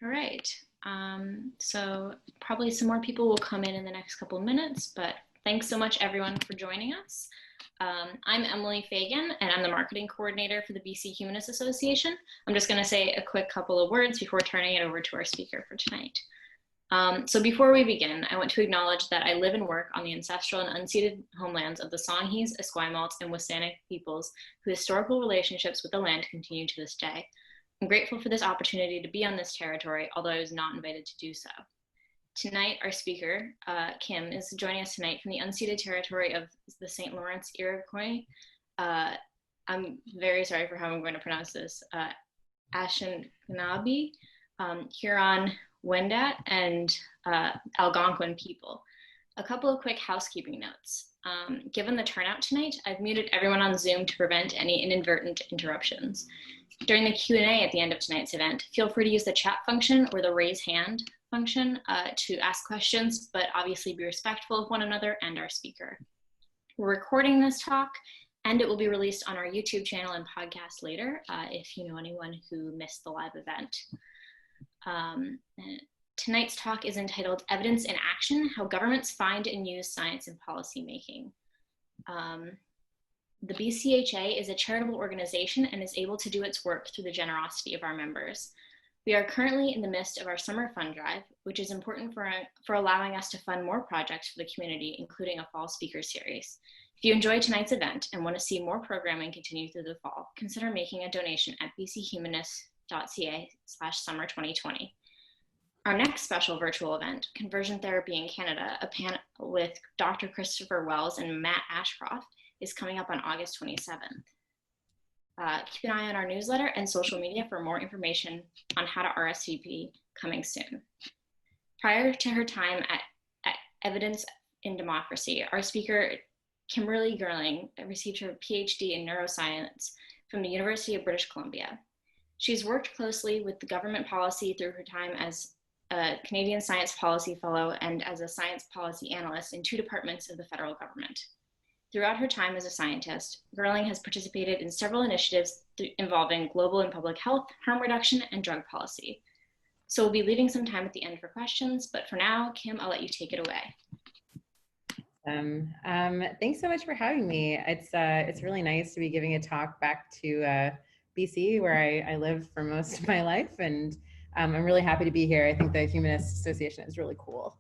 All right. So probably some more people will come in the next couple of minutes, but thanks so much everyone for joining us. I'm Emily Fagan, and I'm the marketing coordinator for the BC Humanist Association. I'm just going to say a quick couple of words before turning it over to our speaker for tonight. So before we begin, I want to acknowledge that I live and work on the ancestral and unceded homelands of the Songhees, Esquimalt, and WSÁNEĆ peoples, whose historical relationships with the land continue to this day. I'm grateful for this opportunity to be on this territory, although I was not invited to do so. Tonight, our speaker, Kim, is joining us tonight from the unceded territory of the St. Lawrence Iroquois. I'm very sorry for how I'm going to pronounce this. Anishinaabe, Huron, Wendat, and Algonquin people. A couple of quick housekeeping notes. Given the turnout tonight, I've muted everyone on Zoom to prevent any inadvertent interruptions. During the Q&A at the end of tonight's event, feel free to use the chat function or the raise hand function to ask questions, but obviously be respectful of one another and our speaker. We're recording this talk, and it will be released on our YouTube channel and podcast later if you know anyone who missed the live event. Tonight's talk is entitled Evidence in Action, How Governments Find and Use Science in Policy Making. The BCHA is a charitable organization and is able to do its work through the generosity of our members. We are currently in the midst of our summer fund drive, which is important for allowing us to fund more projects for the community, including a fall speaker series. If you enjoyed tonight's event and want to see more programming continue through the fall, consider making a donation at bchumanist.ca/summer 2020. Our next special virtual event, Conversion Therapy in Canada, a panel with Dr. Christopher Wells and Matt Ashcroft, is coming up on August 27th. Keep an eye on our newsletter and social media for more information on how to RSVP coming soon. Prior to her time at Evidence in Democracy, our speaker, Kimberly Gerling, received her PhD in neuroscience from the University of British Columbia. She's worked closely with the government policy through her time as a Canadian Science Policy Fellow and as a Science Policy Analyst in 2 departments of the federal government. Throughout her time as a scientist, Gerling has participated in several initiatives involving global and public health, harm reduction, and drug policy. So we'll be leaving some time at the end for questions, but for now, Kim, I'll let you take it away. Thanks so much for having me. It's really nice to be giving a talk back to BC, where I lived for most of my life, and I'm really happy to be here. I think the Humanist Association is really cool.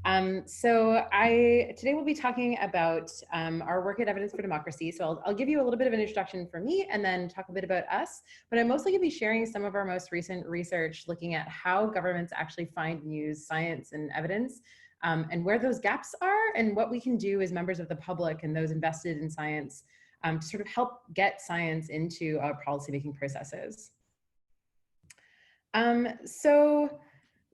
Today we'll be talking about our work at Evidence for Democracy. So I'll give you a little bit of an introduction for me and then talk a bit about us, but I'm mostly going to be sharing some of our most recent research looking at how governments actually find and use science and evidence, and where those gaps are and what we can do as members of the public and those invested in science to sort of help get science into our policymaking processes.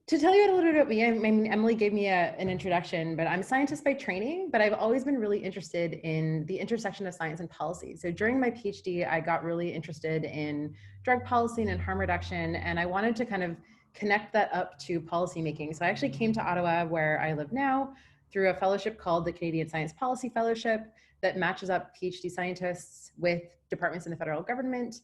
To tell you a little bit about me, I mean, Emily gave me an introduction, but I'm a scientist by training, but I've always been really interested in the intersection of science and policy. So during my PhD, I got really interested in drug policy and harm reduction, and I wanted to kind of connect that up to policymaking. So I actually came to Ottawa, where I live now, through a fellowship called the Canadian Science Policy Fellowship that matches up PhD scientists with departments in the federal government.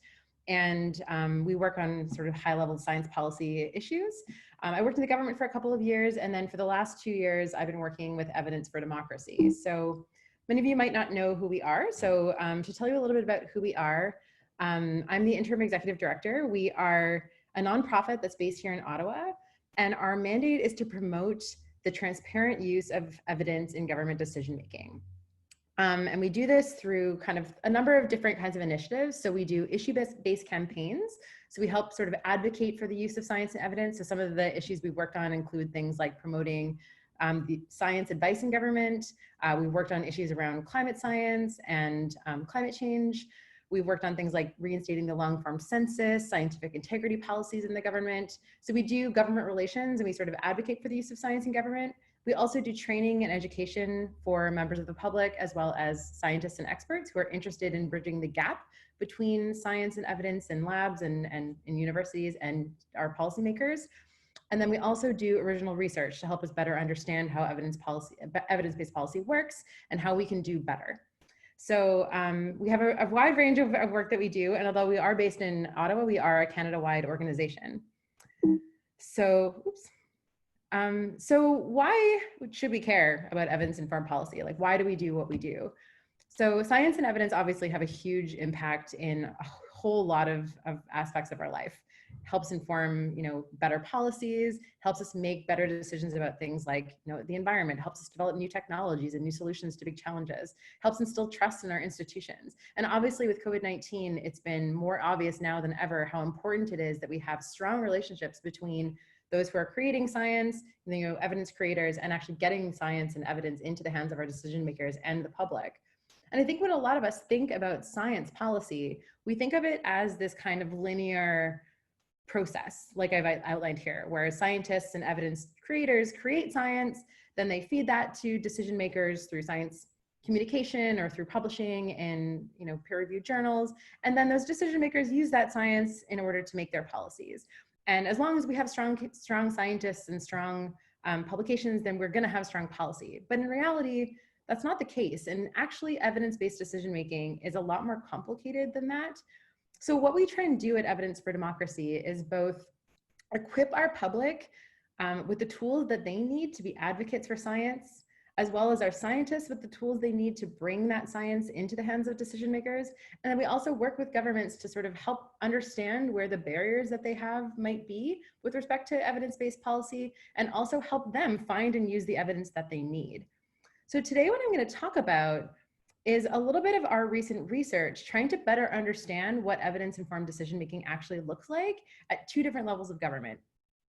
And we work on sort of high-level science policy issues. I worked in the government for a couple of years, and then for the last 2 years, I've been working with Evidence for Democracy. So many of you might not know who we are. So to tell you a little bit about who we are, I'm the interim executive director. We are a nonprofit that's based here in Ottawa, and our mandate is to promote the transparent use of evidence in government decision-making. And we do this through kind of a number of different kinds of initiatives. So we do issue-based campaigns. So we help sort of advocate for the use of science and evidence. So some of the issues we worked on include things like promoting the science advice in government. We worked on issues around climate science and climate change. We've worked on things like reinstating the long-form census, scientific integrity policies in the government. So we do government relations, and we sort of advocate for the use of science in government. We also do training and education for members of the public, as well as scientists and experts who are interested in bridging the gap between science and evidence in labs and in universities and our policymakers. And then we also do original research to help us better understand how evidence-based policy works and how we can do better. So we have a wide range of work that we do, and although we are based in Ottawa, we are a Canada-wide organization. So, oops. So why should we care about evidence-informed policy? Like, why do we do what we do? So science and evidence obviously have a huge impact in a whole lot of aspects of our life. Helps inform, better policies, helps us make better decisions about things like, the environment, helps us develop new technologies and new solutions to big challenges, helps instill trust in our institutions. And obviously with COVID-19, it's been more obvious now than ever how important it is that we have strong relationships between those who are creating science, evidence creators, and actually getting science and evidence into the hands of our decision makers and the public. And I think when a lot of us think about science policy, we think of it as this kind of linear process, like I've outlined here, where scientists and evidence creators create science, then they feed that to decision makers through science communication or through publishing in peer-reviewed journals, and then those decision makers use that science in order to make their policies. And as long as we have strong scientists and strong publications, then we're going to have strong policy. But in reality, that's not the case. And actually, evidence-based decision-making is a lot more complicated than that. So what we try and do at Evidence for Democracy is both equip our public with the tools that they need to be advocates for science, as well as our scientists with the tools they need to bring that science into the hands of decision makers. And then we also work with governments to sort of help understand where the barriers that they have might be with respect to evidence-based policy, and also help them find and use the evidence that they need. So today what I'm going to talk about is a little bit of our recent research trying to better understand what evidence-informed decision-making actually looks like at two different levels of government.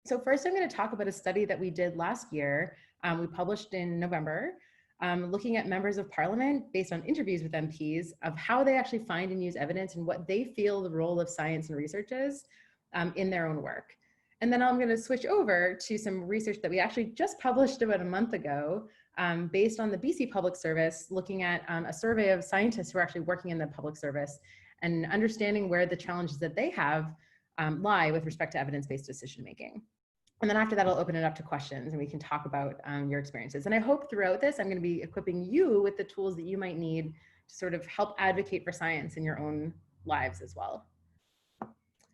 So first, I'm going to talk about a study that we did last year. We published in November, looking at members of parliament based on interviews with MPs of how they actually find and use evidence and what they feel the role of science and research is in their own work. And then I'm going to switch over to some research that we actually just published about a month ago, based on the BC Public Service, looking at a survey of scientists who are actually working in the public service and understanding where the challenges that they have lie with respect to evidence-based decision-making. And then after that, I'll open it up to questions and we can talk about your experiences. And I hope throughout this, I'm going to be equipping you with the tools that you might need to sort of help advocate for science in your own lives as well.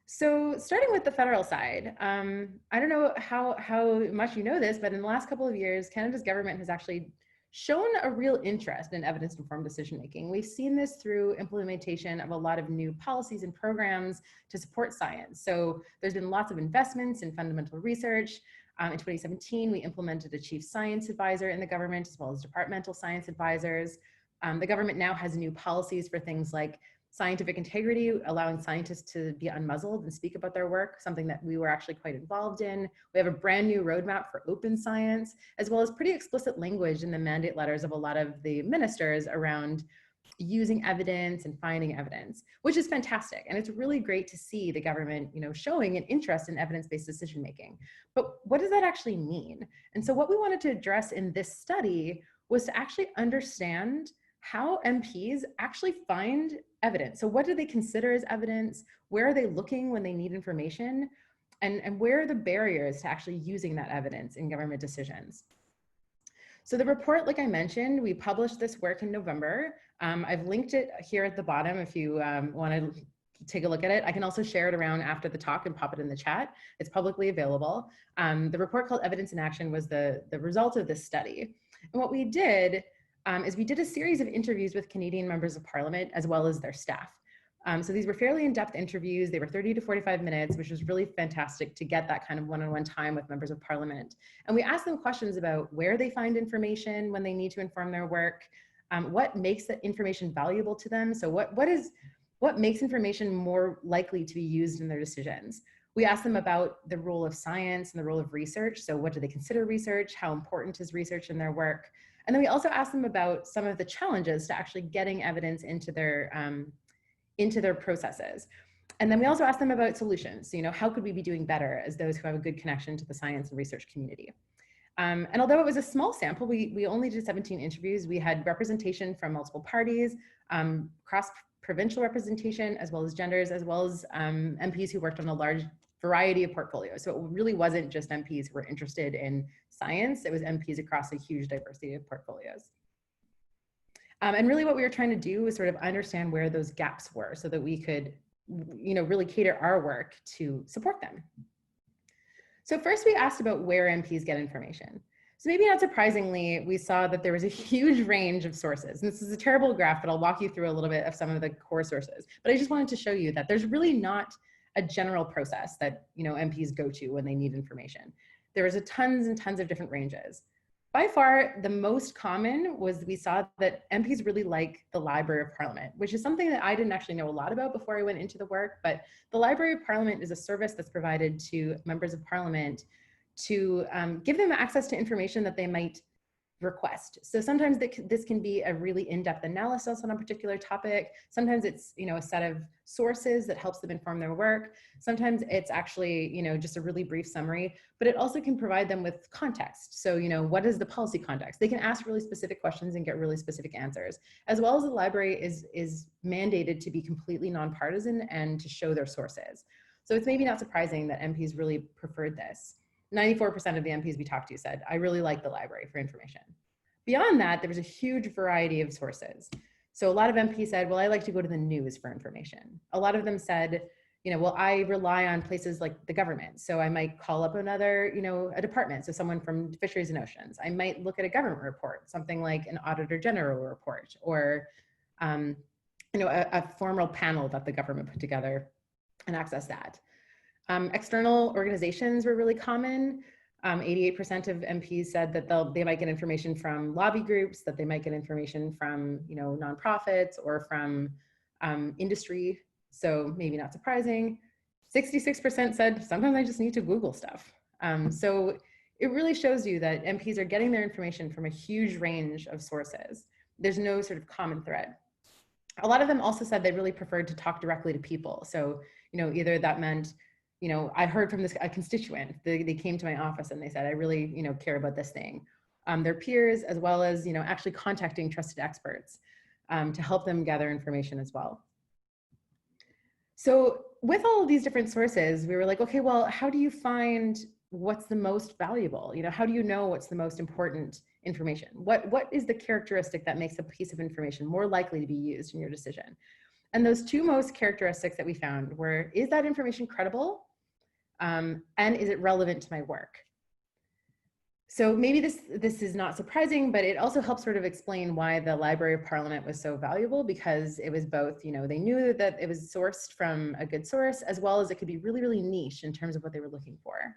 So starting with the federal side, I don't know how much you know this, but in the last couple of years, Canada's government has actually shown a real interest in evidence-informed decision-making. We've seen this through implementation of a lot of new policies and programs to support science. So there's been lots of investments in fundamental research. In 2017, we implemented a chief science advisor in the government, as well as departmental science advisors. The government now has new policies for things like scientific integrity, allowing scientists to be unmuzzled and speak about their work, something that we were actually quite involved in. We have a brand new roadmap for open science, as well as pretty explicit language in the mandate letters of a lot of the ministers around using evidence and finding evidence, which is fantastic. And it's really great to see the government, showing an interest in evidence-based decision-making. But what does that actually mean? And so what we wanted to address in this study was to actually understand how MPs actually find evidence. So what do they consider as evidence? Where are they looking when they need information? And where are the barriers to actually using that evidence in government decisions? So the report, like I mentioned, we published this work in November. I've linked it here at the bottom if you want to take a look at it. I can also share it around after the talk and pop it in the chat. It's publicly available. The report called Evidence in Action was the result of this study. And what we did is we did a series of interviews with Canadian members of parliament as well as their staff. So these were fairly in-depth interviews. They were 30 to 45 minutes, which was really fantastic to get that kind of one-on-one time with members of parliament. And we asked them questions about where they find information when they need to inform their work, what makes that information valuable to them. So what makes information more likely to be used in their decisions. We asked them about the role of science and the role of research. So what do they consider research? How important is research in their work? And then we also asked them about some of the challenges to actually getting evidence into their processes. And then we also asked them about solutions. So, how could we be doing better as those who have a good connection to the science and research community? And although it was a small sample, we only did 17 interviews. We had representation from multiple parties, cross-provincial representation, as well as genders, as well as MPs who worked on a large variety of portfolios. So it really wasn't just MPs who were interested in science, it was MPs across a huge diversity of portfolios. And really what we were trying to do was sort of understand where those gaps were so that we could, really cater our work to support them. So first we asked about where MPs get information. So maybe not surprisingly, we saw that there was a huge range of sources. And this is a terrible graph, but I'll walk you through a little bit of some of the core sources. But I just wanted to show you that there's really not a general process that MPs go to when they need information. There's tons and tons of different ranges. By far, the most common was we saw that MPs really like the Library of Parliament, which is something that I didn't actually know a lot about before I went into the work, but the Library of Parliament is a service that's provided to members of Parliament to give them access to information that they might request. So sometimes this can be a really in-depth analysis on a particular topic. Sometimes it's a set of sources that helps them inform their work. Sometimes it's actually just a really brief summary, but it also can provide them with context. So what is the policy context? They can ask really specific questions and get really specific answers, as well as the library is mandated to be completely nonpartisan and to show their sources. So it's maybe not surprising that MPs really preferred this. 94% of the MPs we talked to said, I really like the library for information. Beyond that, there was a huge variety of sources. So a lot of MPs said, well, I like to go to the news for information. A lot of them said, well, I rely on places like the government. So I might call up another, a department. So someone from Fisheries and Oceans. I might look at a government report, something like an Auditor General report, or a formal panel that the government put together and access that. External organizations were really common. 88% of MPs said that they might get information from lobby groups, that they might get information from nonprofits or from industry. So maybe not surprising. 66% said sometimes I just need to Google stuff. So it really shows you that MPs are getting their information from a huge range of sources. There's no sort of common thread. A lot of them also said they really preferred to talk directly to people. So either that meant I heard from a constituent, they came to my office and they said, I really, care about this thing. Their peers, as well as, actually contacting trusted experts to help them gather information as well. So with all of these different sources, we were like, okay, well, how do you find what's the most valuable? How do you know what's the most important information? What is the characteristic that makes a piece of information more likely to be used in your decision? And those two most characteristics that we found were, is that information credible? And is it relevant to my work? So maybe this is not surprising, but it also helps sort of explain why the Library of Parliament was so valuable, because it was both, they knew that it was sourced from a good source, as well as it could be really, really niche in terms of what they were looking for.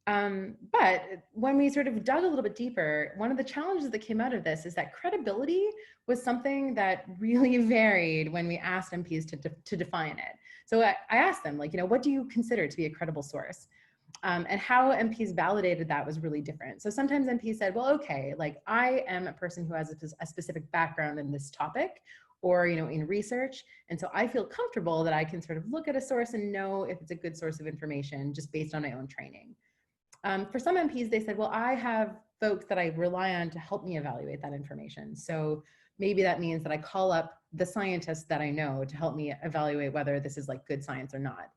But when we sort of dug a little bit deeper, one of the challenges that came out of this is that credibility was something that really varied when we asked MPs to define it. So I asked them, what do you consider to be a credible source? And how MPs validated that was really different. So sometimes MPs said, well, okay, I am a person who has a specific background in this topic, or in research, and so I feel comfortable that I can sort of look at a source and know if it's a good source of information just based on my own training. For some MPs, they said, well, I have folks that I rely on to help me evaluate that information. So maybe that means that I call up the scientists that I know to help me evaluate whether this is good science or not.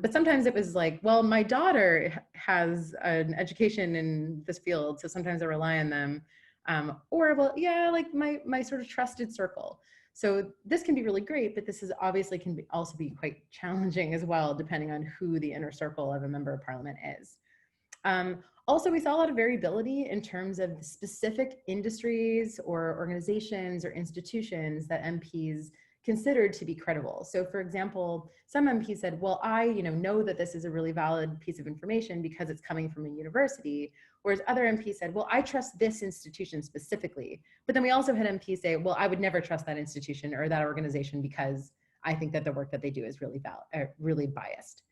But sometimes it was like, well, my daughter has an education in this field, so sometimes I rely on them. Or, well, yeah, my sort of trusted circle. So this can be really great, but this is obviously also be quite challenging as well, depending on who the inner circle of a member of Parliament is. Also, we saw a lot of variability in terms of specific industries or organizations or institutions that MPs considered to be credible. So for example, some MPs said, well, I know that this is a really valid piece of information because it's coming from a university, whereas other MPs said, well, I trust this institution specifically. But then we also had MPs say, well, I would never trust that institution or that organization because I think that the work that they do is really biased.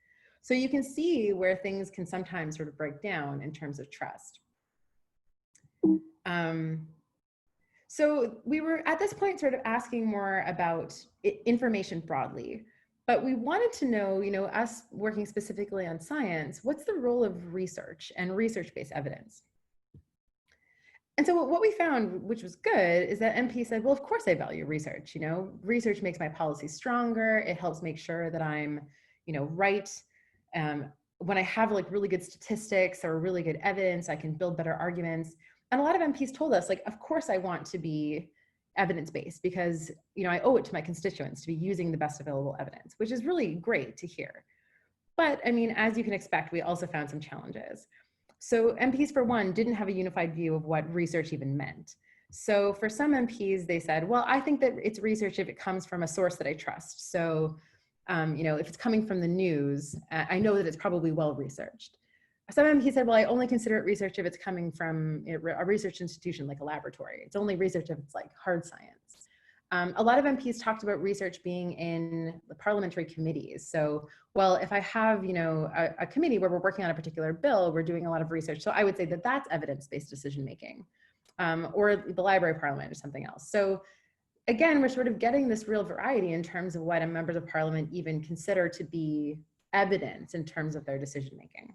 So you can see where things can sometimes sort of break down in terms of trust. So we were at this point sort of asking more about information broadly, but we wanted to know, us working specifically on science, what's the role of research and research-based evidence? And so what we found, which was good, is that MP said, well, of course I value research. Research makes my policy stronger. It helps make sure that I'm, right. When I have really good statistics or really good evidence, I can build better arguments. And a lot of MPs told us, of course I want to be evidence-based because, I owe it to my constituents to be using the best available evidence, which is really great to hear. But I mean, as you can expect, we also found some challenges. So MPs, for one, didn't have a unified view of what research even meant. So for some MPs, they said, well, I think that it's research if it comes from a source that I trust. So, if it's coming from the news, I know that it's probably well researched. Some MPs said, well, I only consider it research if it's coming from a research institution like a laboratory. It's only research if it's like hard science. A lot of MPs talked about research being in the parliamentary committees. So, well, if I have, a committee where we're working on a particular bill, we're doing a lot of research. So I would say that that's evidence-based decision-making, or the library parliament or something else. So again, we're sort of getting this real variety in terms of what members of parliament even consider to be evidence in terms of their decision-making.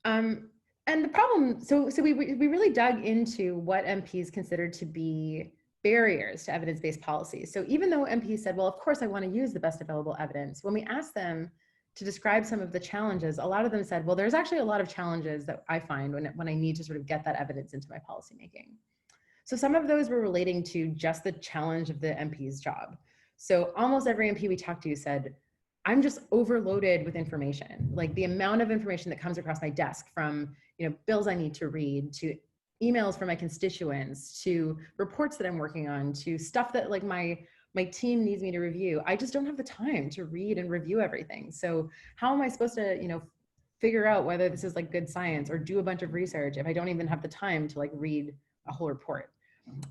And the problem, so we really dug into what MPs considered to be barriers to evidence-based policies. So even though MPs said, well, of course I want to use the best available evidence, when we asked them to describe some of the challenges, a lot of them said, well, there's actually a lot of challenges that I find when I need to sort of get that evidence into my policymaking. So some of those were relating to just the challenge of the MP's job. So almost every MP we talked to said, I'm just overloaded with information. Like the amount of information that comes across my desk from, bills I need to read, to emails from my constituents, to reports that I'm working on, to stuff that like my team needs me to review. I just don't have the time to read and review everything. So how am I supposed to, figure out whether this is like good science or do a bunch of research if I don't even have the time to like read a whole report?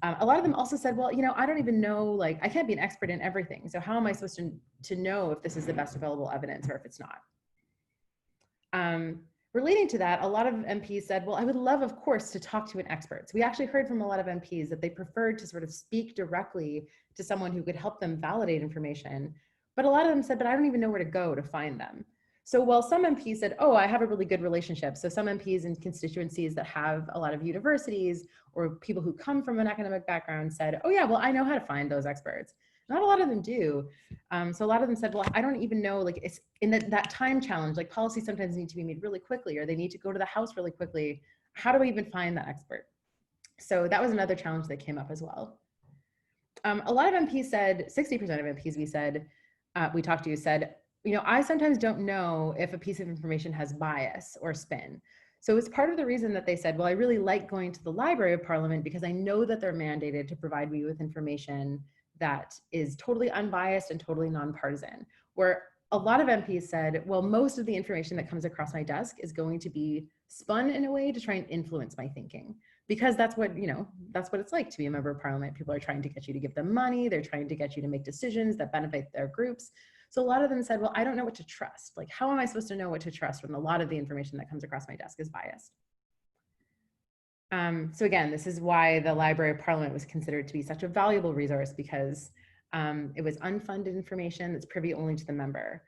A lot of them also said, well, I don't even know, like, I can't be an expert in everything. So how am I supposed to know if this is the best available evidence or if it's not? Relating to that, a lot of MPs said, well, I would love, of course, to talk to an expert. So we actually heard from a lot of MPs that they preferred to sort of speak directly to someone who could help them validate information. But a lot of them said, but I don't even know where to go to find them. So while some MPs said, oh, I have a really good relationship. So some MPs in constituencies that have a lot of universities or people who come from an academic background said, oh yeah, well, I know how to find those experts. Not a lot of them do. So a lot of them said, well, I don't even know, like it's in that time challenge, like policies sometimes need to be made really quickly or they need to go to the House really quickly. How do I even find that expert? So that was another challenge that came up as well. A lot of MPs said, 60% of MPs we talked to said, I sometimes don't know if a piece of information has bias or spin. So it's part of the reason that they said, well, I really like going to the Library of Parliament because I know that they're mandated to provide me with information that is totally unbiased and totally nonpartisan. Where a lot of MPs said, well, most of the information that comes across my desk is going to be spun in a way to try and influence my thinking. Because that's what, that's what it's like to be a member of Parliament. People are trying to get you to give them money. They're trying to get you to make decisions that benefit their groups. So a lot of them said, well, I don't know what to trust. Like, how am I supposed to know what to trust when a lot of the information that comes across my desk is biased? So again, this is why the Library of Parliament was considered to be such a valuable resource because it was unfunded information that's privy only to the member.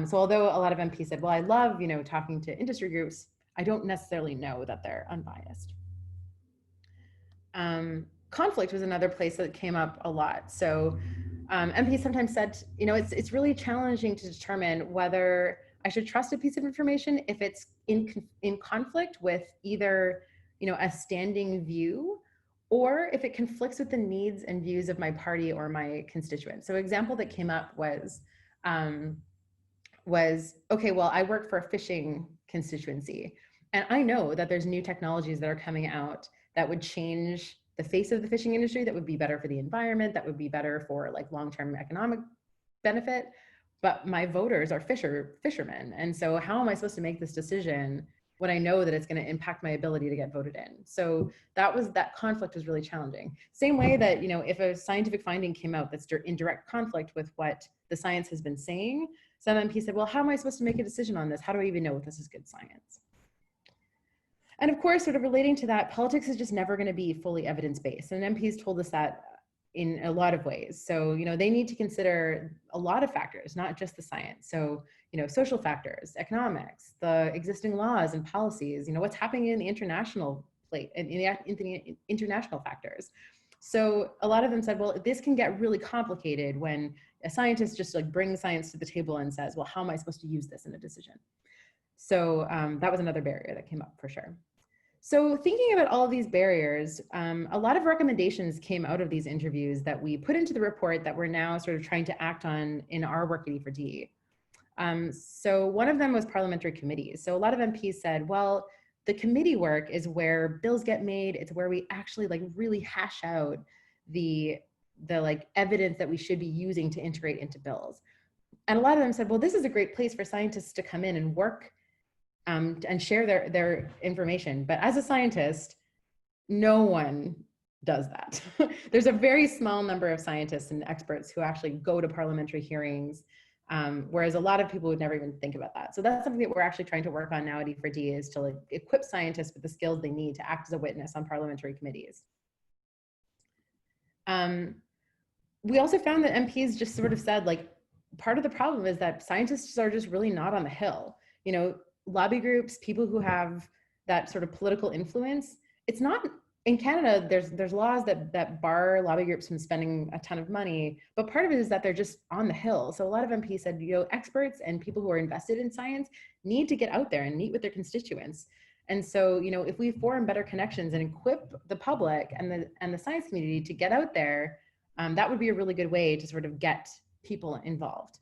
So although a lot of MPs said, well, I love, talking to industry groups, I don't necessarily know that they're unbiased. Conflict was another place that came up a lot. So MPs sometimes said, it's really challenging to determine whether I should trust a piece of information if it's in conflict with either, a standing view, or if it conflicts with the needs and views of my party or my constituents. So an example that came up was, okay, well, I work for a fishing constituency, and I know that there's new technologies that are coming out that would change the face of the fishing industry, that would be better for the environment, that would be better for like long-term economic benefit. But my voters are fishermen. And so how am I supposed to make this decision when I know that it's going to impact my ability to get voted in? So that conflict was really challenging. Same way that, if a scientific finding came out that's in direct conflict with what the science has been saying, some MPs said, well, how am I supposed to make a decision on this? How do I even know if this is good science? And of course, sort of relating to that, politics is just never going to be fully evidence-based. And MPs told us that in a lot of ways. So, they need to consider a lot of factors, not just the science. So, social factors, economics, the existing laws and policies, what's happening in the international plate, in the international factors. So a lot of them said, well, this can get really complicated when a scientist just like brings science to the table and says, well, how am I supposed to use this in a decision? So that was another barrier that came up for sure. So thinking about all of these barriers, a lot of recommendations came out of these interviews that we put into the report that we're now sort of trying to act on in our work at E4D. So one of them was parliamentary committees. So a lot of MPs said, well, the committee work is where bills get made. It's where we actually like really hash out the like evidence that we should be using to integrate into bills. And a lot of them said, well, this is a great place for scientists to come in and work and share their information. But as a scientist, no one does that. There's a very small number of scientists and experts who actually go to parliamentary hearings, whereas a lot of people would never even think about that. So that's something that we're actually trying to work on now at E4D, is to like equip scientists with the skills they need to act as a witness on parliamentary committees. We also found that MPs just sort of said, like, part of the problem is that scientists are just really not on the Hill. You know, lobby groups, people who have that sort of political influence, it's not, in Canada, there's laws that bar lobby groups from spending a ton of money, but part of it is that they're just on the Hill. So a lot of MPs said, you know, experts and people who are invested in science need to get out there and meet with their constituents. And so, you know, if we form better connections and equip the public and the science community to get out there, that would be a really good way to sort of get people involved.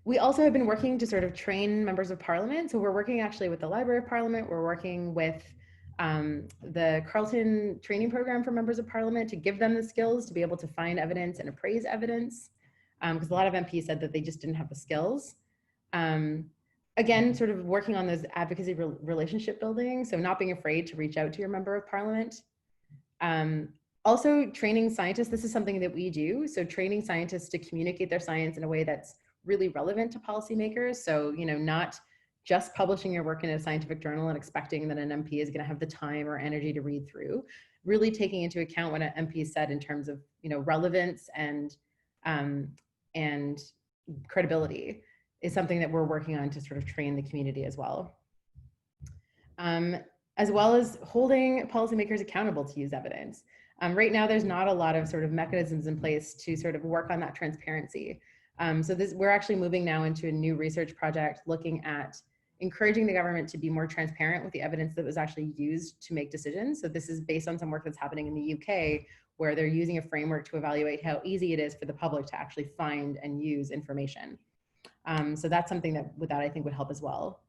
We also have been working to sort of train members of parliament. So we're working actually with the Library of Parliament. We're working with the Carleton training program for members of parliament to give them the skills to be able to find evidence and appraise evidence, because a lot of MPs said that they just didn't have the skills. Again, sort of working on those advocacy relationship building. So not being afraid to reach out to your member of parliament. Also training scientists, this is something that we do. So training scientists to communicate their science in a way that's really relevant to policymakers. So, you know, not just publishing your work in a scientific journal and expecting that an MP is gonna have the time or energy to read through, really taking into account what an MP said in terms of, you know, relevance and credibility is something that we're working on to sort of train the community as well. As well as holding policymakers accountable to use evidence. Right now, there's not a lot of sort of mechanisms in place to sort of work on that transparency. So we're actually moving now into a new research project looking at encouraging the government to be more transparent with the evidence that was actually used to make decisions. So this is based on some work that's happening in the UK, where they're using a framework to evaluate how easy it is for the public to actually find and use information. So that's something that I think would help as well.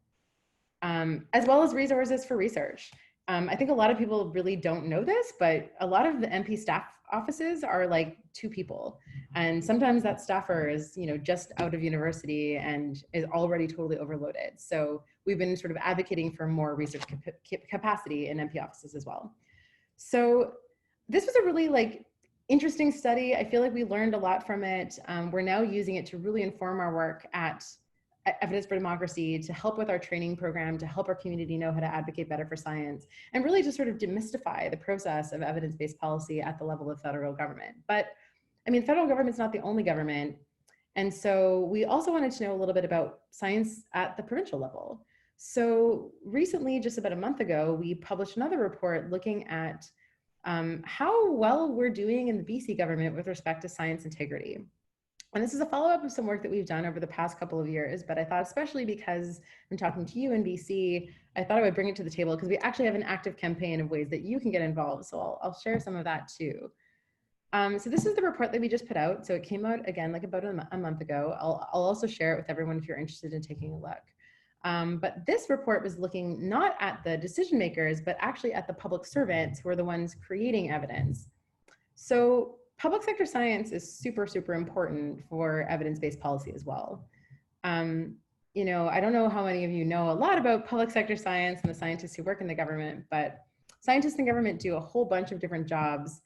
As well as resources for research. I think a lot of people really don't know this, but a lot of the MP staff offices are like 2 people. And sometimes that staffer is, you know, just out of university and is already totally overloaded. So we've been sort of advocating for more research capacity in MP offices as well. So this was a really like interesting study. I feel like we learned a lot from it. We're now using it to really inform our work at Evidence for Democracy, to help with our training program, to help our community know how to advocate better for science, and really to sort of demystify the process of evidence-based policy at the level of federal government. But I mean, federal government's not the only government. And so we also wanted to know a little bit about science at the provincial level. So recently, just about a month ago, we published another report looking at how well we're doing in the BC government with respect to science integrity. And this is a follow-up of some work that we've done over the past couple of years, but I thought, especially because I'm talking to you in BC, I thought I would bring it to the table because we actually have an active campaign of ways that you can get involved. So I'll share some of that too. So this is the report that we just put out. So it came out again, like about a month ago. I'll also share it with everyone if you're interested in taking a look. But this report was looking not at the decision makers, but actually at the public servants who are the ones creating evidence. So public sector science is super, super important for evidence-based policy as well. You know, I don't know how many of you know a lot about public sector science and the scientists who work in the government, but scientists in government do a whole bunch of different jobs.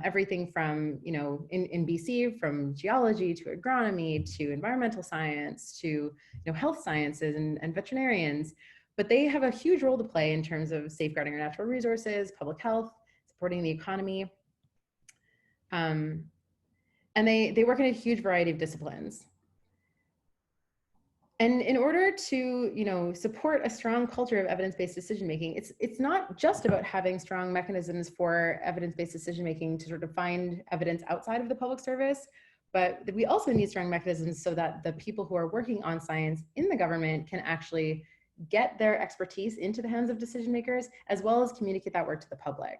Everything from, you know, in BC, from geology to agronomy to environmental science to, you know, health sciences and veterinarians. But they have a huge role to play in terms of safeguarding our natural resources, public health, supporting the economy. And they work in a huge variety of disciplines. And in order to, you know, support a strong culture of evidence-based decision-making, it's not just about having strong mechanisms for evidence-based decision-making to sort of find evidence outside of the public service, but we also need strong mechanisms so that the people who are working on science in the government can actually get their expertise into the hands of decision-makers, as well as communicate that work to the public.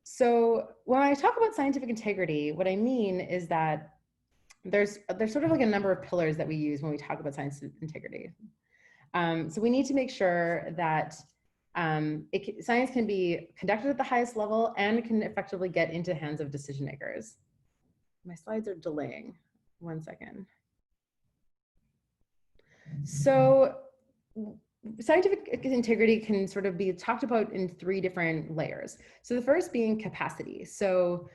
So when I talk about scientific integrity, what I mean is that there's sort of like a number of pillars that we use when we talk about science integrity. So we need to make sure that science can be conducted at the highest level and can effectively get into the hands of decision makers. My slides are delaying. 1 second. So scientific integrity can sort of be talked about in 3 different layers. So the first being capacity. So,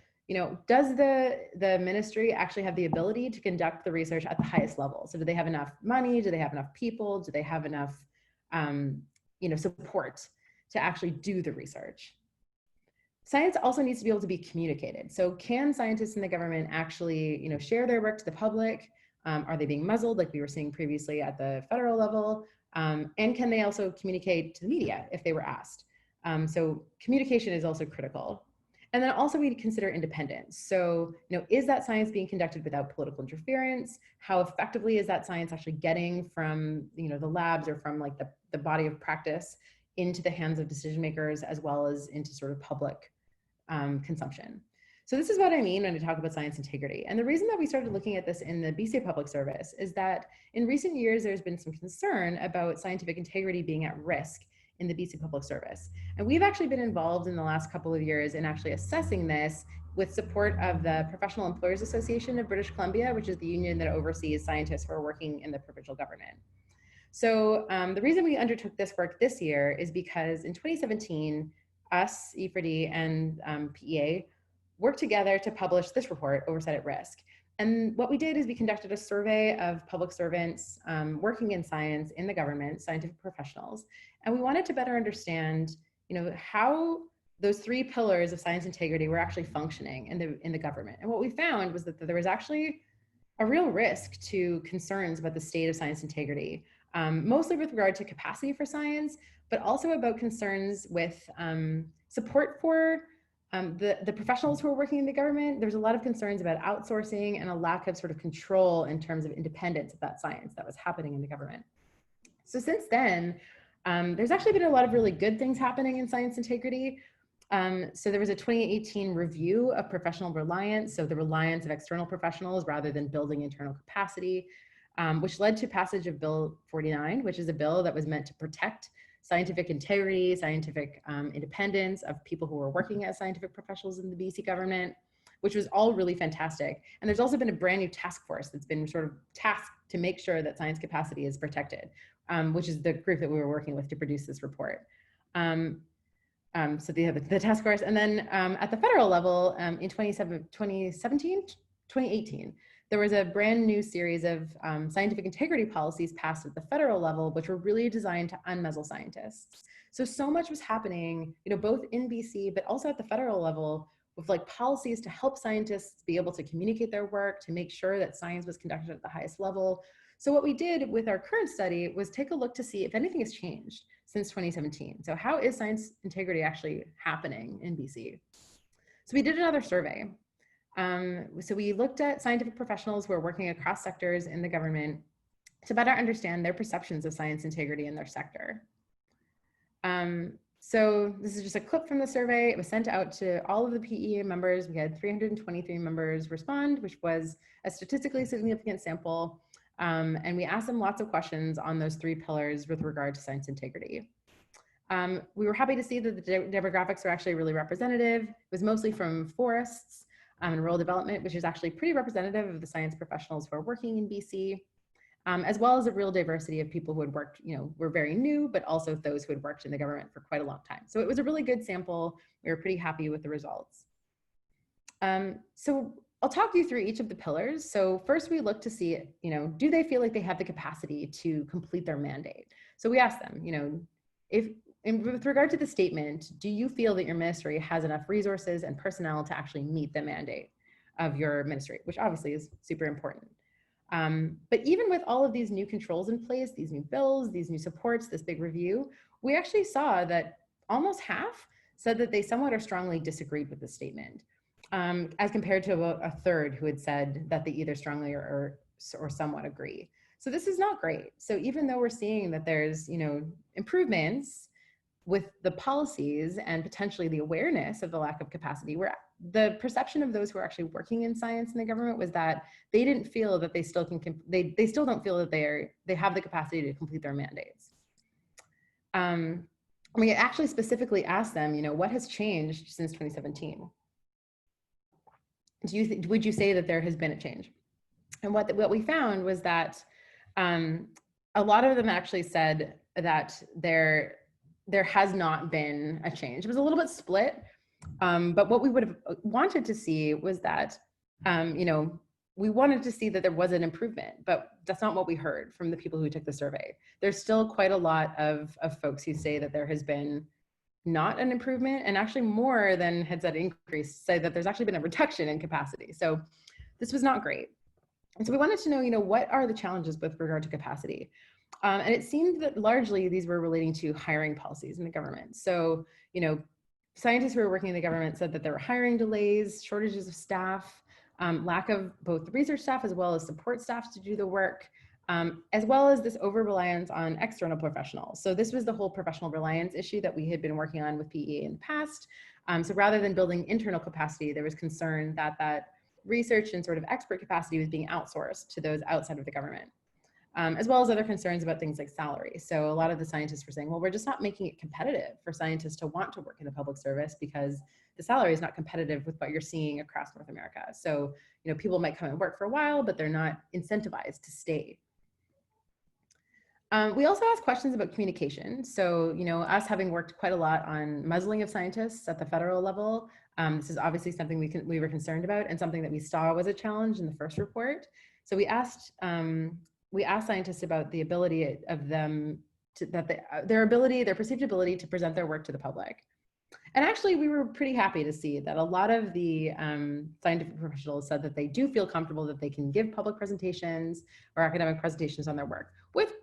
does the ministry actually have the ability to conduct the research at the highest level? So do they have enough money? Do they have enough people? Do they have enough, support to actually do the research? Science also needs to be able to be communicated. So can scientists in the government actually, share their work to the public? Are they being muzzled like we were seeing previously at the federal level? And can they also communicate to the media if they were asked? So communication is also critical. And then also we consider independence. So, is that science being conducted without political interference? How effectively is that science actually getting from, the labs or from like the body of practice into the hands of decision makers as well as into sort of public consumption? So this is what I mean when I talk about science integrity. And the reason that we started looking at this in the BC Public Service is that in recent years, there's been some concern about scientific integrity being at risk in the BC Public Service. And we've actually been involved in the last couple of years in actually assessing this with support of the Professional Employers Association of British Columbia, which is the union that oversees scientists who are working in the provincial government. So the reason we undertook this work this year is because in 2017, us, E4D, and PEA worked together to publish this report, Oversight at Risk. And what we did is we conducted a survey of public servants working in science in the government, scientific professionals, and we wanted to better understand, how those 3 pillars of science integrity were actually functioning in the government. And what we found was that there was actually a real risk to concerns about the state of science integrity, mostly with regard to capacity for science, but also about concerns with support for the professionals who are working in the government. There's a lot of concerns about outsourcing and a lack of sort of control in terms of independence of that science that was happening in the government. So since then, there's actually been a lot of really good things happening in science integrity. So there was a 2018 review of professional reliance, so the reliance of external professionals rather than building internal capacity, which led to passage of Bill 49, which is a bill that was meant to protect scientific integrity, scientific independence of people who are working as scientific professionals in the BC government, which was all really fantastic. And there's also been a brand new task force that's been sort of tasked to make sure that science capacity is protected, which is the group that we were working with to produce this report. So they have the task force. And then at the federal level, in 2018, there was a brand new series of scientific integrity policies passed at the federal level, which were really designed to unmuzzle scientists. So much was happening, both in BC, but also at the federal level with like policies to help scientists be able to communicate their work, to make sure that science was conducted at the highest level. So what we did with our current study was take a look to see if anything has changed since 2017. So how is science integrity actually happening in BC? So we did another survey. So we looked at scientific professionals who are working across sectors in the government to better understand their perceptions of science integrity in their sector. So this is just a clip from the survey. It was sent out to all of the PEA members. We had 323 members respond, which was a statistically significant sample. And we asked them lots of questions on those 3 pillars with regard to science integrity. We were happy to see that the demographics are actually really representative. It was mostly from forests and rural development, which is actually pretty representative of the science professionals who are working in BC, as well as a real diversity of people who had worked, were very new, but also those who had worked in the government for quite a long time. So it was a really good sample. We were pretty happy with the results. So I'll talk you through each of the pillars. So first we look to see, do they feel like they have the capacity to complete their mandate? So we asked them, with regard to the statement, do you feel that your ministry has enough resources and personnel to actually meet the mandate of your ministry, which obviously is super important. But even with all of these new controls in place, these new bills, these new supports, this big review, we actually saw that almost half said that they somewhat or strongly disagreed with the statement, as compared to about a third who had said that they either strongly or somewhat agree. So this is not great. So even though we're seeing that there's, improvements with the policies and potentially the awareness of the lack of capacity, we're the perception of those who are actually working in science in the government was that they didn't feel that they still can, they still don't feel that they have the capacity to complete their mandates. We actually specifically asked them, what has changed since 2017? Would you say that there has been a change? And what we found was that a lot of them actually said that there has not been a change. It was a little bit split, but what we would have wanted to see was that, we wanted to see that there was an improvement, but that's not what we heard from the people who took the survey. There's still quite a lot of folks who say that there has been not an improvement, and actually more than had said increase say that there's actually been a reduction in capacity. So this was not great. And so we wanted to know, what are the challenges with regard to capacity? And it seemed that largely these were relating to hiring policies in the government. So, scientists who were working in the government said that there were hiring delays, shortages of staff, lack of both research staff as well as support staff to do the work, as well as this over-reliance on external professionals. So this was the whole professional reliance issue that we had been working on with PEA in the past. So rather than building internal capacity, there was concern that that research and sort of expert capacity was being outsourced to those outside of the government, as well as other concerns about things like salaries. So a lot of the scientists were saying, well, we're just not making it competitive for scientists to want to work in the public service because the salary is not competitive with what you're seeing across North America. So, people might come and work for a while, but they're not incentivized to stay. We also asked questions about communication. So, us having worked quite a lot on muzzling of scientists at the federal level, this is obviously something we were concerned about and something that we saw was a challenge in the first report. So we asked scientists about the ability of them to, their perceived ability to present their work to the public. And actually, we were pretty happy to see that a lot of the scientific professionals said that they do feel comfortable that they can give public presentations or academic presentations on their work with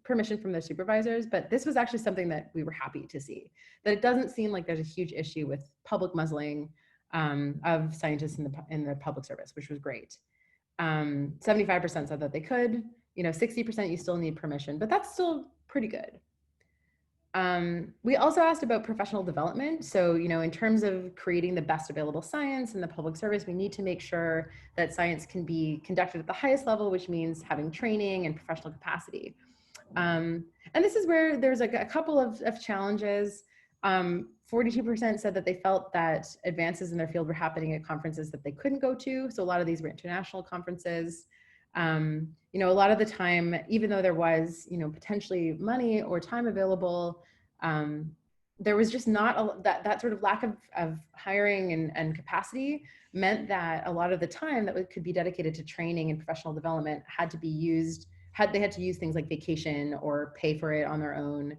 permission from their supervisors. But this was actually something that we were happy to see, that it doesn't seem like there's a huge issue with public muzzling of scientists in the public service, which was great. 75% said that they could, 60% you still need permission, but that's still pretty good. We also asked about professional development. So, in terms of creating the best available science in the public service, we need to make sure that science can be conducted at the highest level, which means having training and professional capacity. And this is where there's a couple of challenges. 42% said that they felt that advances in their field were happening at conferences that they couldn't go to. So a lot of these were international conferences. A lot of the time, even though there was, potentially money or time available, there was just not that sort of lack of hiring and capacity meant that a lot of the time that could be dedicated to training and professional development had to be used, they had to use things like vacation or pay for it on their own,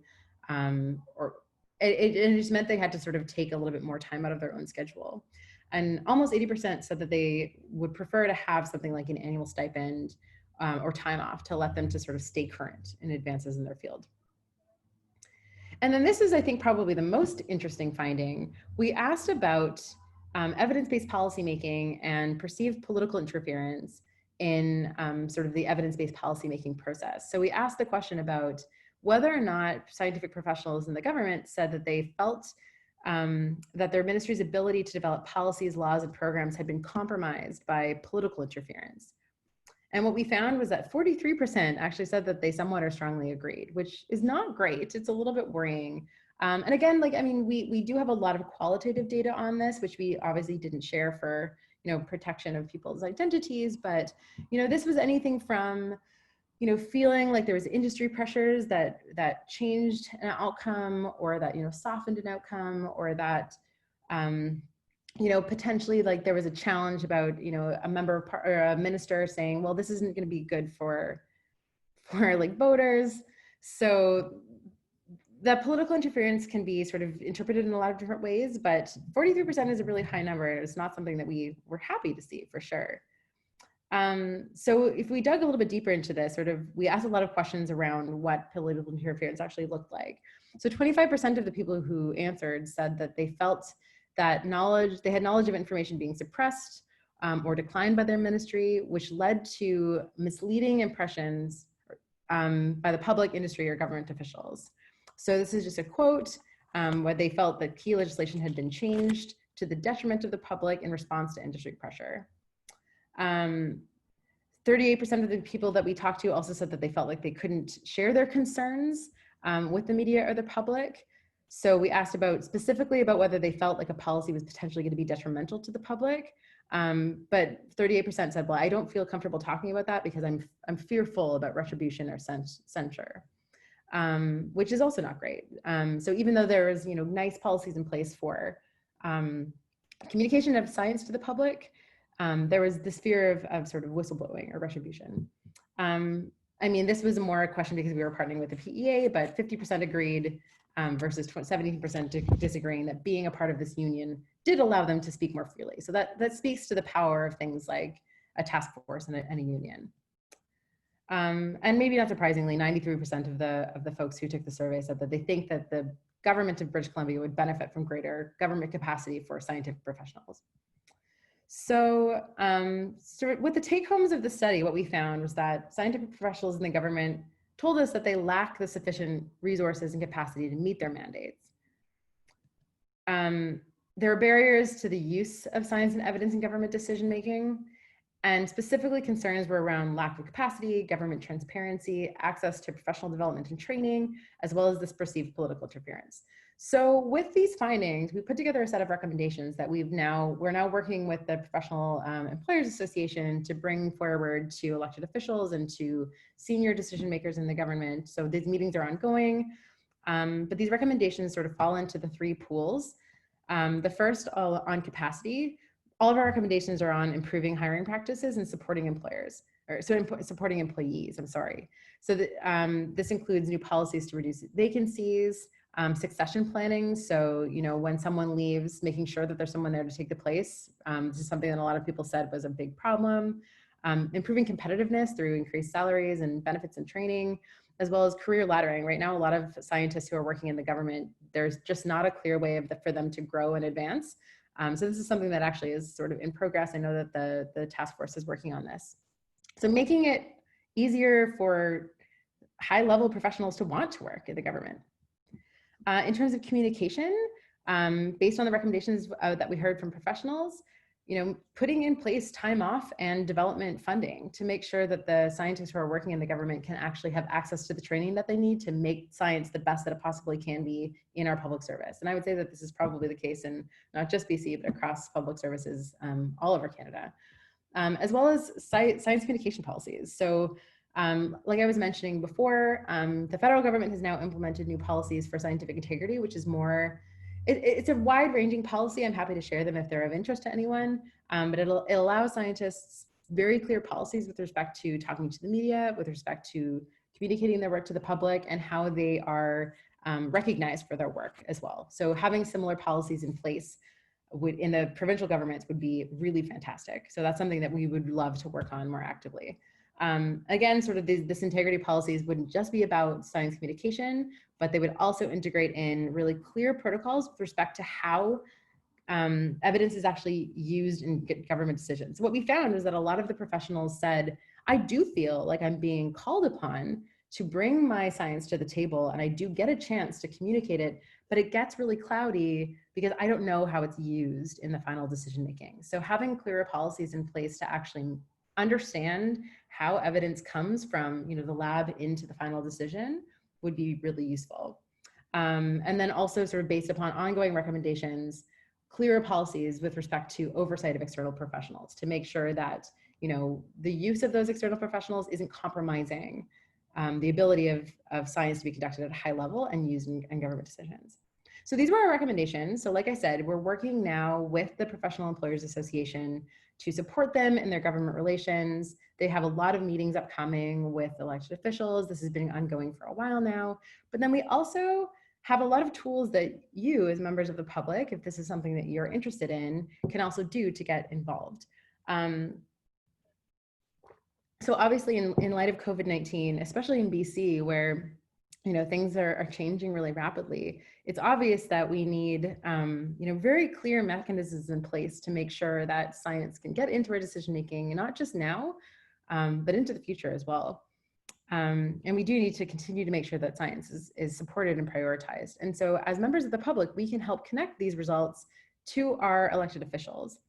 or it just meant they had to sort of take a little bit more time out of their own schedule. And almost 80% said that they would prefer to have something like an annual stipend or time off to let them to sort of stay current in advances in their field. And then this is, I think, probably the most interesting finding. We asked about evidence-based policymaking and perceived political interference in sort of the evidence-based policymaking process. So we asked the question about whether or not scientific professionals in the government said that they felt that their ministry's ability to develop policies, laws, and programs had been compromised by political interference. And what we found was that 43% actually said that they somewhat or strongly agreed, which is not great. It's a little bit worrying. And again, we do have a lot of qualitative data on this, which we obviously didn't share for, protection of people's identities. But, this was anything from, feeling like there was industry pressures that changed an outcome, or that, softened an outcome, or that, potentially like there was a challenge about, a member or a minister saying, well, this isn't going to be good for like voters. So that political interference can be sort of interpreted in a lot of different ways, but 43% is a really high number. It's not something that we were happy to see for sure. So if we dug a little bit deeper into this, we asked a lot of questions around what political interference actually looked like. So 25% of the people who answered said that they felt that they had knowledge of information being suppressed or declined by their ministry, which led to misleading impressions by the public, industry, or government officials. So this is just a quote where they felt that key legislation had been changed to the detriment of the public in response to industry pressure. 38% of the people that we talked to also said that they felt like they couldn't share their concerns with the media or the public. So we asked specifically about whether they felt like a policy was potentially going to be detrimental to the public. But 38% said, well, I don't feel comfortable talking about that because I'm fearful about retribution or censure, which is also not great. So even though there is, nice policies in place for communication of science to the public, there was this fear of sort of whistleblowing or retribution. This was more a question because we were partnering with the PEA, but 50% agreed versus 17% disagreeing that being a part of this union did allow them to speak more freely. So that speaks to the power of things like a task force and a union. And maybe not surprisingly, 93% of the folks who took the survey said that they think that the government of British Columbia would benefit from greater government capacity for scientific professionals. So with the take homes of the study, what we found was that scientific professionals in the government told us that they lack the sufficient resources and capacity to meet their mandates. There are barriers to the use of science and evidence in government decision-making, and specifically concerns were around lack of capacity, government transparency, access to professional development and training, as well as this perceived political interference. So with these findings, we put together a set of recommendations that we're now working with the Professional Employers Association to bring forward to elected officials and to senior decision makers in the government. So these meetings are ongoing, but these recommendations sort of fall into the three pools. The first on capacity. All of our recommendations are on improving hiring practices and supporting supporting employees, I'm sorry. So this includes new policies to reduce vacancies, succession planning. So, when someone leaves, making sure that there's someone there to take the place. This is something that a lot of people said was a big problem. Improving competitiveness through increased salaries and benefits and training, as well as career laddering. Right now, a lot of scientists who are working in the government, there's just not a clear way for them to grow and advance. So this is something that actually is sort of in progress. I know that the task force is working on this. So making it easier for high-level professionals to want to work in the government. In terms of communication, based on the recommendations that we heard from professionals, putting in place time off and development funding to make sure that the scientists who are working in the government can actually have access to the training that they need to make science the best that it possibly can be in our public service. And I would say that this is probably the case in not just BC, but across public services all over Canada, as well as science communication policies. So like I was mentioning before, the federal government has now implemented new policies for scientific integrity, which is more, it's a wide-ranging policy. I'm happy to share them if they're of interest to anyone, but it allows scientists very clear policies with respect to talking to the media, with respect to communicating their work to the public, and how they are recognized for their work as well. So having similar policies in place in the provincial governments would be really fantastic. So that's something that we would love to work on more actively. Again, sort of this integrity policies wouldn't just be about science communication, but they would also integrate in really clear protocols with respect to how evidence is actually used in government decisions. What we found is that a lot of the professionals said, I do feel like I'm being called upon to bring my science to the table, and I do get a chance to communicate it, but it gets really cloudy because I don't know how it's used in the final decision making. So having clearer policies in place to actually understand how evidence comes from the lab into the final decision would be really useful. And then also sort of based upon ongoing recommendations, clearer policies with respect to oversight of external professionals to make sure that the use of those external professionals isn't compromising the ability of science to be conducted at a high level and used in government decisions. So these were our recommendations. So like I said, we're working now with the Professional Employers Association to support them in their government relations. They have a lot of meetings upcoming with elected officials. This has been ongoing for a while now. But then we also have a lot of tools that you as members of the public, if this is something that you're interested in, can also do to get involved. So obviously in light of COVID-19, especially in BC, where things are changing really rapidly, it's obvious that we need very clear mechanisms in place to make sure that science can get into our decision making, not just now, but into the future as well. And we do need to continue to make sure that science is supported and prioritized. And so as members of the public, we can help connect these results to our elected officials.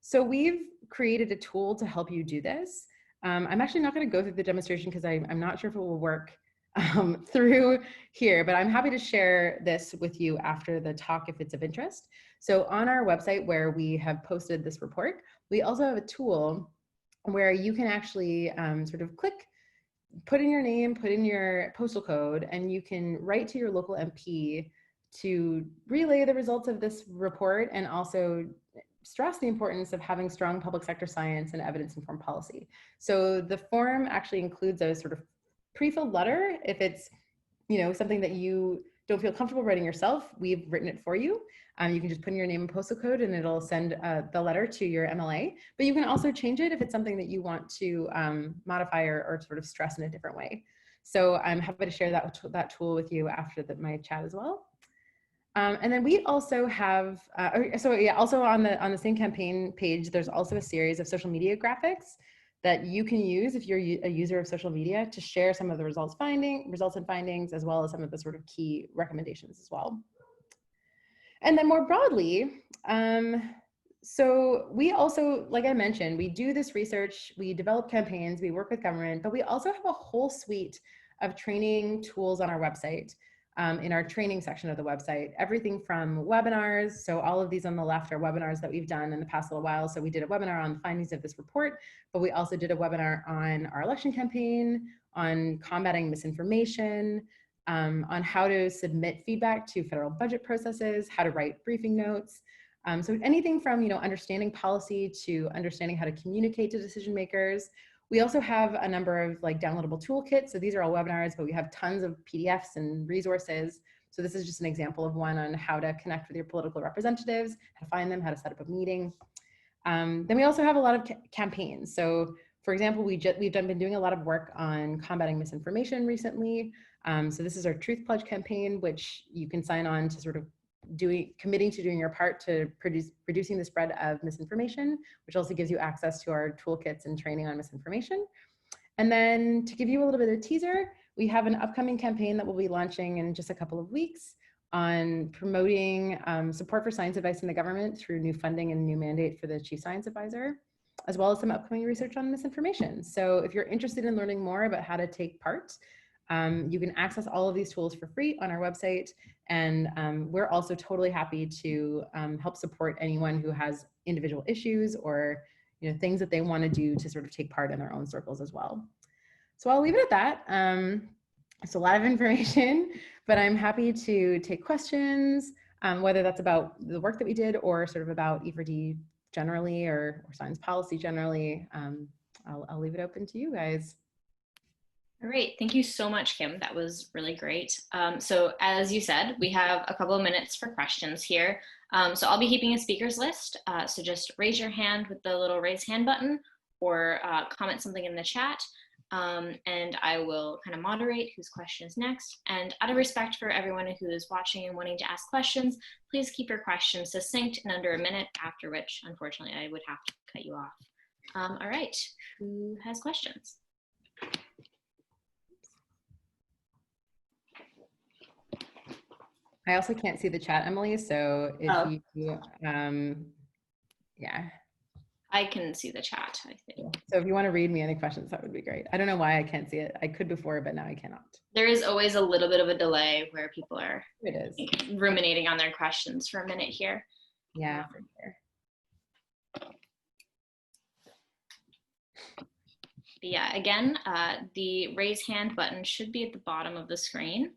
So we've created a tool to help you do this. I'm actually not going to go through the demonstration because I'm not sure if it will work through here, but I'm happy to share this with you after the talk if it's of interest. So on our website where we have posted this report, we also have a tool where you can actually sort of click, put in your name, put in your postal code, and you can write to your local MP to relay the results of this report and also stress the importance of having strong public sector science and evidence-informed policy. So the form actually includes a sort of pre-filled letter. If it's, you know, something that you don't feel comfortable writing yourself, we've written it for you. You can just put in your name and postal code and it'll send the letter to your MLA, but you can also change it if it's something that you want to modify or sort of stress in a different way. So I'm happy to share that tool with you after my chat as well. And then we also have, also on the same campaign page, there's also a series of social media graphics that you can use if you're a user of social media to share some of the results and findings, as well as some of the sort of key recommendations as well. And then more broadly, so we also, like I mentioned, we do this research, we develop campaigns, we work with government, but we also have a whole suite of training tools on our website. In our training section of the website, everything from webinars. So all of these on the left are webinars that we've done in the past little while. So we did a webinar on the findings of this report, but we also did a webinar on our election campaign, on combating misinformation, on how to submit feedback to federal budget processes, how to write briefing notes. So anything from, you know, understanding policy to understanding how to communicate to decision makers. We also have a number of like downloadable toolkits. So these are all webinars, but we have tons of PDFs and resources. So this is just an example of one on how to connect with your political representatives, how to find them, how to set up a meeting. Then we also have a lot of campaigns. So for example, we've been doing a lot of work on combating misinformation recently. So this is our Truth Pledge campaign, which you can sign on to sort of committing to doing your part to reducing the spread of misinformation, which also gives you access to our toolkits and training on misinformation. And then to give you a little bit of a teaser, we have an upcoming campaign that we'll be launching in just a couple of weeks on promoting support for science advice in the government through new funding and new mandate for the Chief Science Advisor, as well as some upcoming research on misinformation. So if you're interested in learning more about how to take part, you can access all of these tools for free on our website. And we're also totally happy to help support anyone who has individual issues or, you know, things that they want to do to sort of take part in their own circles as well. So I'll leave it at that. It's a lot of information, but I'm happy to take questions, whether that's about the work that we did or sort of about E4D generally or science policy generally. I'll leave it open to you guys. All right, thank you so much, Kim. That was really great. So as you said, we have a couple of minutes for questions here. So I'll be keeping a speakers list. So just raise your hand with the little raise hand button or comment something in the chat. And I will kind of moderate whose question is next. And out of respect for everyone who is watching and wanting to ask questions, please keep your questions succinct and under a minute, after which, unfortunately, I would have to cut you off. All right, who has questions? I also can't see the chat, Emily, so if you, yeah. I can see the chat, I think. So if you want to read me any questions, that would be great. I don't know why I can't see it. I could before, but now I cannot. There is always a little bit of a delay where people are ruminating on their questions for a minute here. Yeah, for sure. But yeah, again, the raise hand button should be at the bottom of the screen.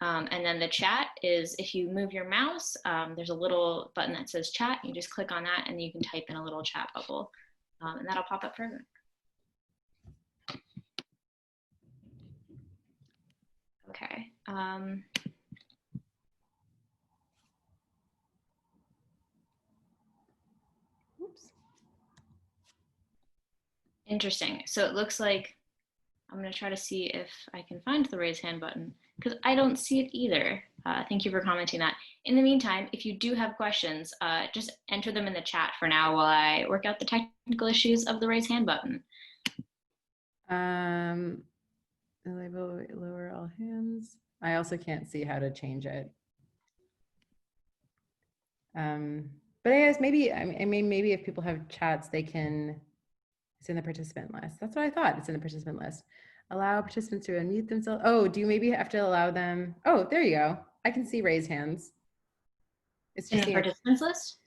And then the chat is, if you move your mouse, there's a little button that says chat. You just click on that and you can type in a little chat bubble and that'll pop up for everyone. Okay. Oops. Interesting. So it looks like I'm going to try to see if I can find the raise hand button because I don't see it either. Thank you for commenting that. In the meantime, if you do have questions, just enter them in the chat for now while I work out the technical issues of the raise hand button. Label lower all hands. I also can't see how to change it. But I guess maybe, I mean, maybe if people have chats, they can, it's in the participant list. That's what I thought. It's in the participant list. Allow participants to unmute themselves. Oh, do you maybe have to allow them? Oh, there you go. I can see raised hands. It's In just the seeing, participants list?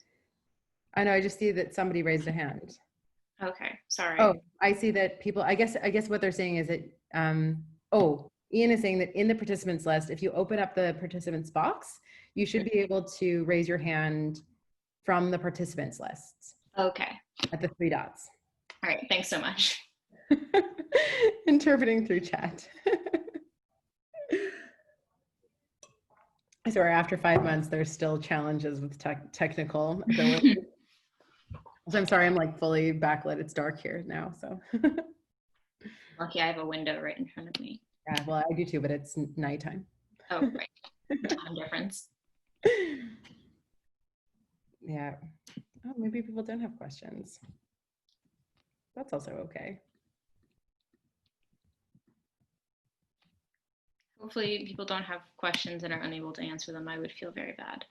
I know, I just see that somebody raised a hand. Okay, sorry. Oh, I see that people, I guess what they're saying is that, oh, Ian is saying that in the participants list, if you open up the participants box, you should be able to raise your hand from the participants lists Okay. at the 3 dots. All right, thanks so much. Interpreting through chat. Sorry, after 5 months, there's still challenges with technical ability. So I'm sorry, I'm like fully backlit. It's dark here now, so. Lucky I have a window right in front of me. Yeah, well, I do too, but it's nighttime. Oh, right. Time difference. Yeah. Oh, maybe people don't have questions. That's also okay. Hopefully people don't have questions and are unable to answer them. I would feel very bad.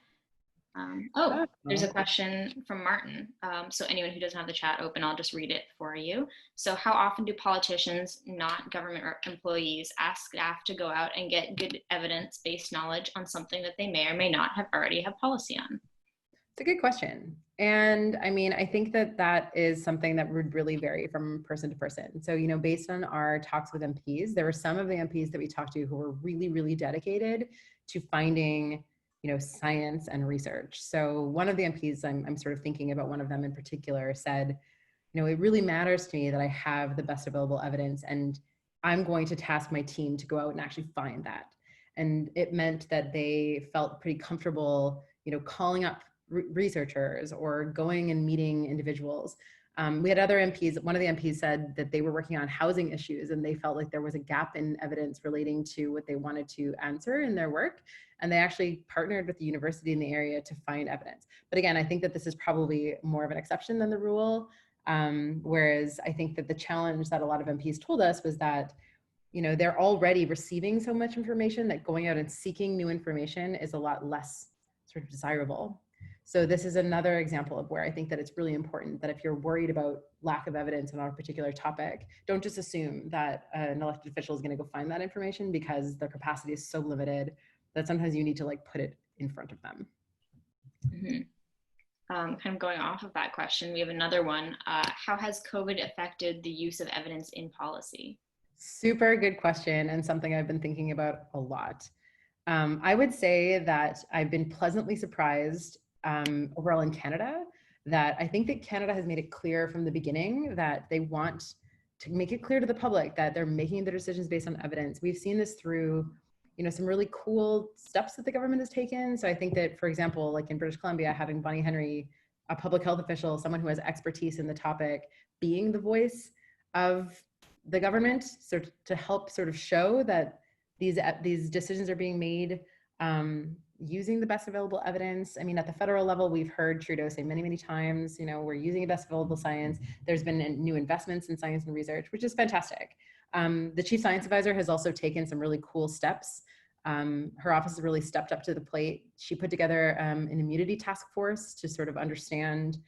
There's a question from Martin. So anyone who doesn't have the chat open, I'll just read it for you. So how often do politicians, not government employees, ask staff to go out and get good evidence-based knowledge on something that they may or may not have already have policy on? It's a good question. And I mean, I think that that is something that would really vary from person to person. So, you know, based on our talks with MPs, there were some of the MPs that we talked to who were really, really dedicated to finding, you know, science and research. So one of the MPs, I'm sort of thinking about one of them in particular, said, you know, it really matters to me that I have the best available evidence, and I'm going to task my team to go out and actually find that. And it meant that they felt pretty comfortable, you know, calling up researchers or going and meeting individuals. We had other MPs, one of the MPs said that they were working on housing issues and they felt like there was a gap in evidence relating to what they wanted to answer in their work. And they actually partnered with the university in the area to find evidence. But again, I think that this is probably more of an exception than the rule. Whereas I think that the challenge that a lot of MPs told us was that, you know, they're already receiving so much information that going out and seeking new information is a lot less sort of desirable. So this is another example of where I think that it's really important that if you're worried about lack of evidence on a particular topic, don't just assume that an elected official is going to go find that information, because their capacity is so limited that sometimes you need to like put it in front of them. Kind of going off of that question, we have another one. How has COVID affected the use of evidence in policy? Super good question, and something I've been thinking about a lot. I would say that I've been pleasantly surprised overall in Canada, that I think that Canada has made it clear from the beginning that they want to make it clear to the public that they're making their decisions based on evidence. We've seen this through, you know, some really cool steps that the government has taken. So I think that, for example, like in British Columbia, having Bonnie Henry, a public health official, someone who has expertise in the topic, being the voice of the government, so to help sort of show that these decisions are being made using the best available evidence. I mean, at the federal level, we've heard Trudeau say many, many times, you know, we're using the best available science. There's been new investments in science and research, which is fantastic. The chief science advisor has also taken some really cool steps. Her office has really stepped up to the plate. She put together an immunity task force to sort of understand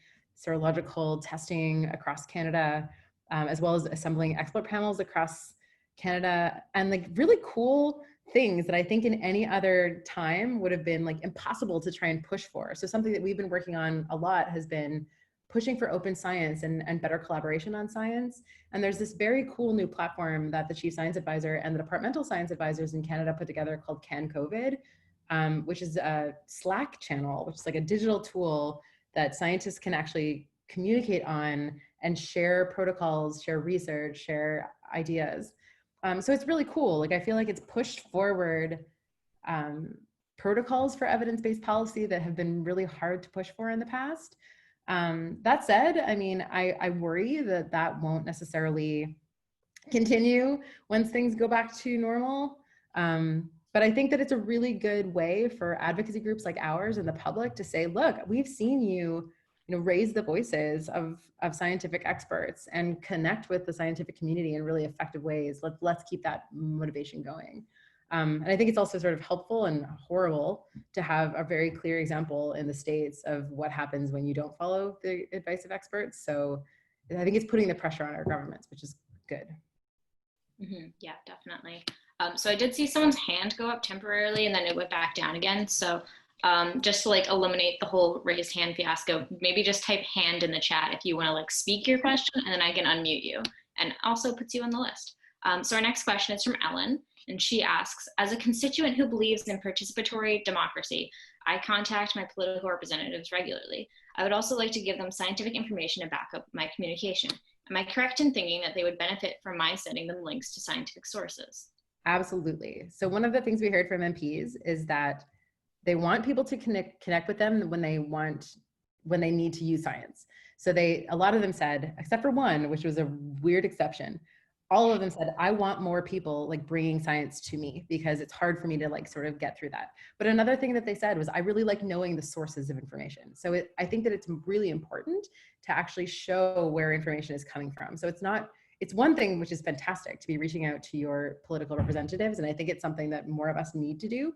serological testing across Canada, as well as assembling expert panels across Canada, and like really cool things that I think in any other time would have been like impossible to try and push for. So something that we've been working on a lot has been pushing for open science and better collaboration on science. And there's this very cool new platform that the chief science advisor and the departmental science advisors in Canada put together called Can COVID, which is a Slack channel, which is like a digital tool that scientists can actually communicate on and share protocols, share research, share ideas. So it's really cool. Like, I feel like it's pushed forward protocols for evidence-based policy that have been really hard to push for in the past. That said, I mean, I worry that that won't necessarily continue once things go back to normal. But I think that it's a really good way for advocacy groups like ours and the public to say, look, we've seen you raise the voices of scientific experts and connect with the scientific community in really effective ways. Let's keep that motivation going. And I think it's also sort of helpful and horrible to have a very clear example in the States of what happens when you don't follow the advice of experts. So I think it's putting the pressure on our governments, which is good. Yeah, definitely. So I did see someone's hand go up temporarily and then it went back down again. So just to like eliminate the whole raised hand fiasco, maybe just type hand in the chat if you want to like speak your question, and then I can unmute you and also puts you on the list. So our next question is from Ellen, and she asks, as a constituent who believes in participatory democracy, I contact my political representatives regularly. I would also like to give them scientific information to back up my communication. Am I correct in thinking that they would benefit from my sending them links to scientific sources? Absolutely. So one of the things we heard from MPs is that they want people to connect with them when they need to use science. So a lot of them said, except for one, which was a weird exception, all of them said, I want more people like bringing science to me because it's hard for me to like sort of get through that. But another thing that they said was, I really like knowing the sources of information. So I think that it's really important to actually show where information is coming from. So it's one thing, which is fantastic, to be reaching out to your political representatives. And I think it's something that more of us need to do.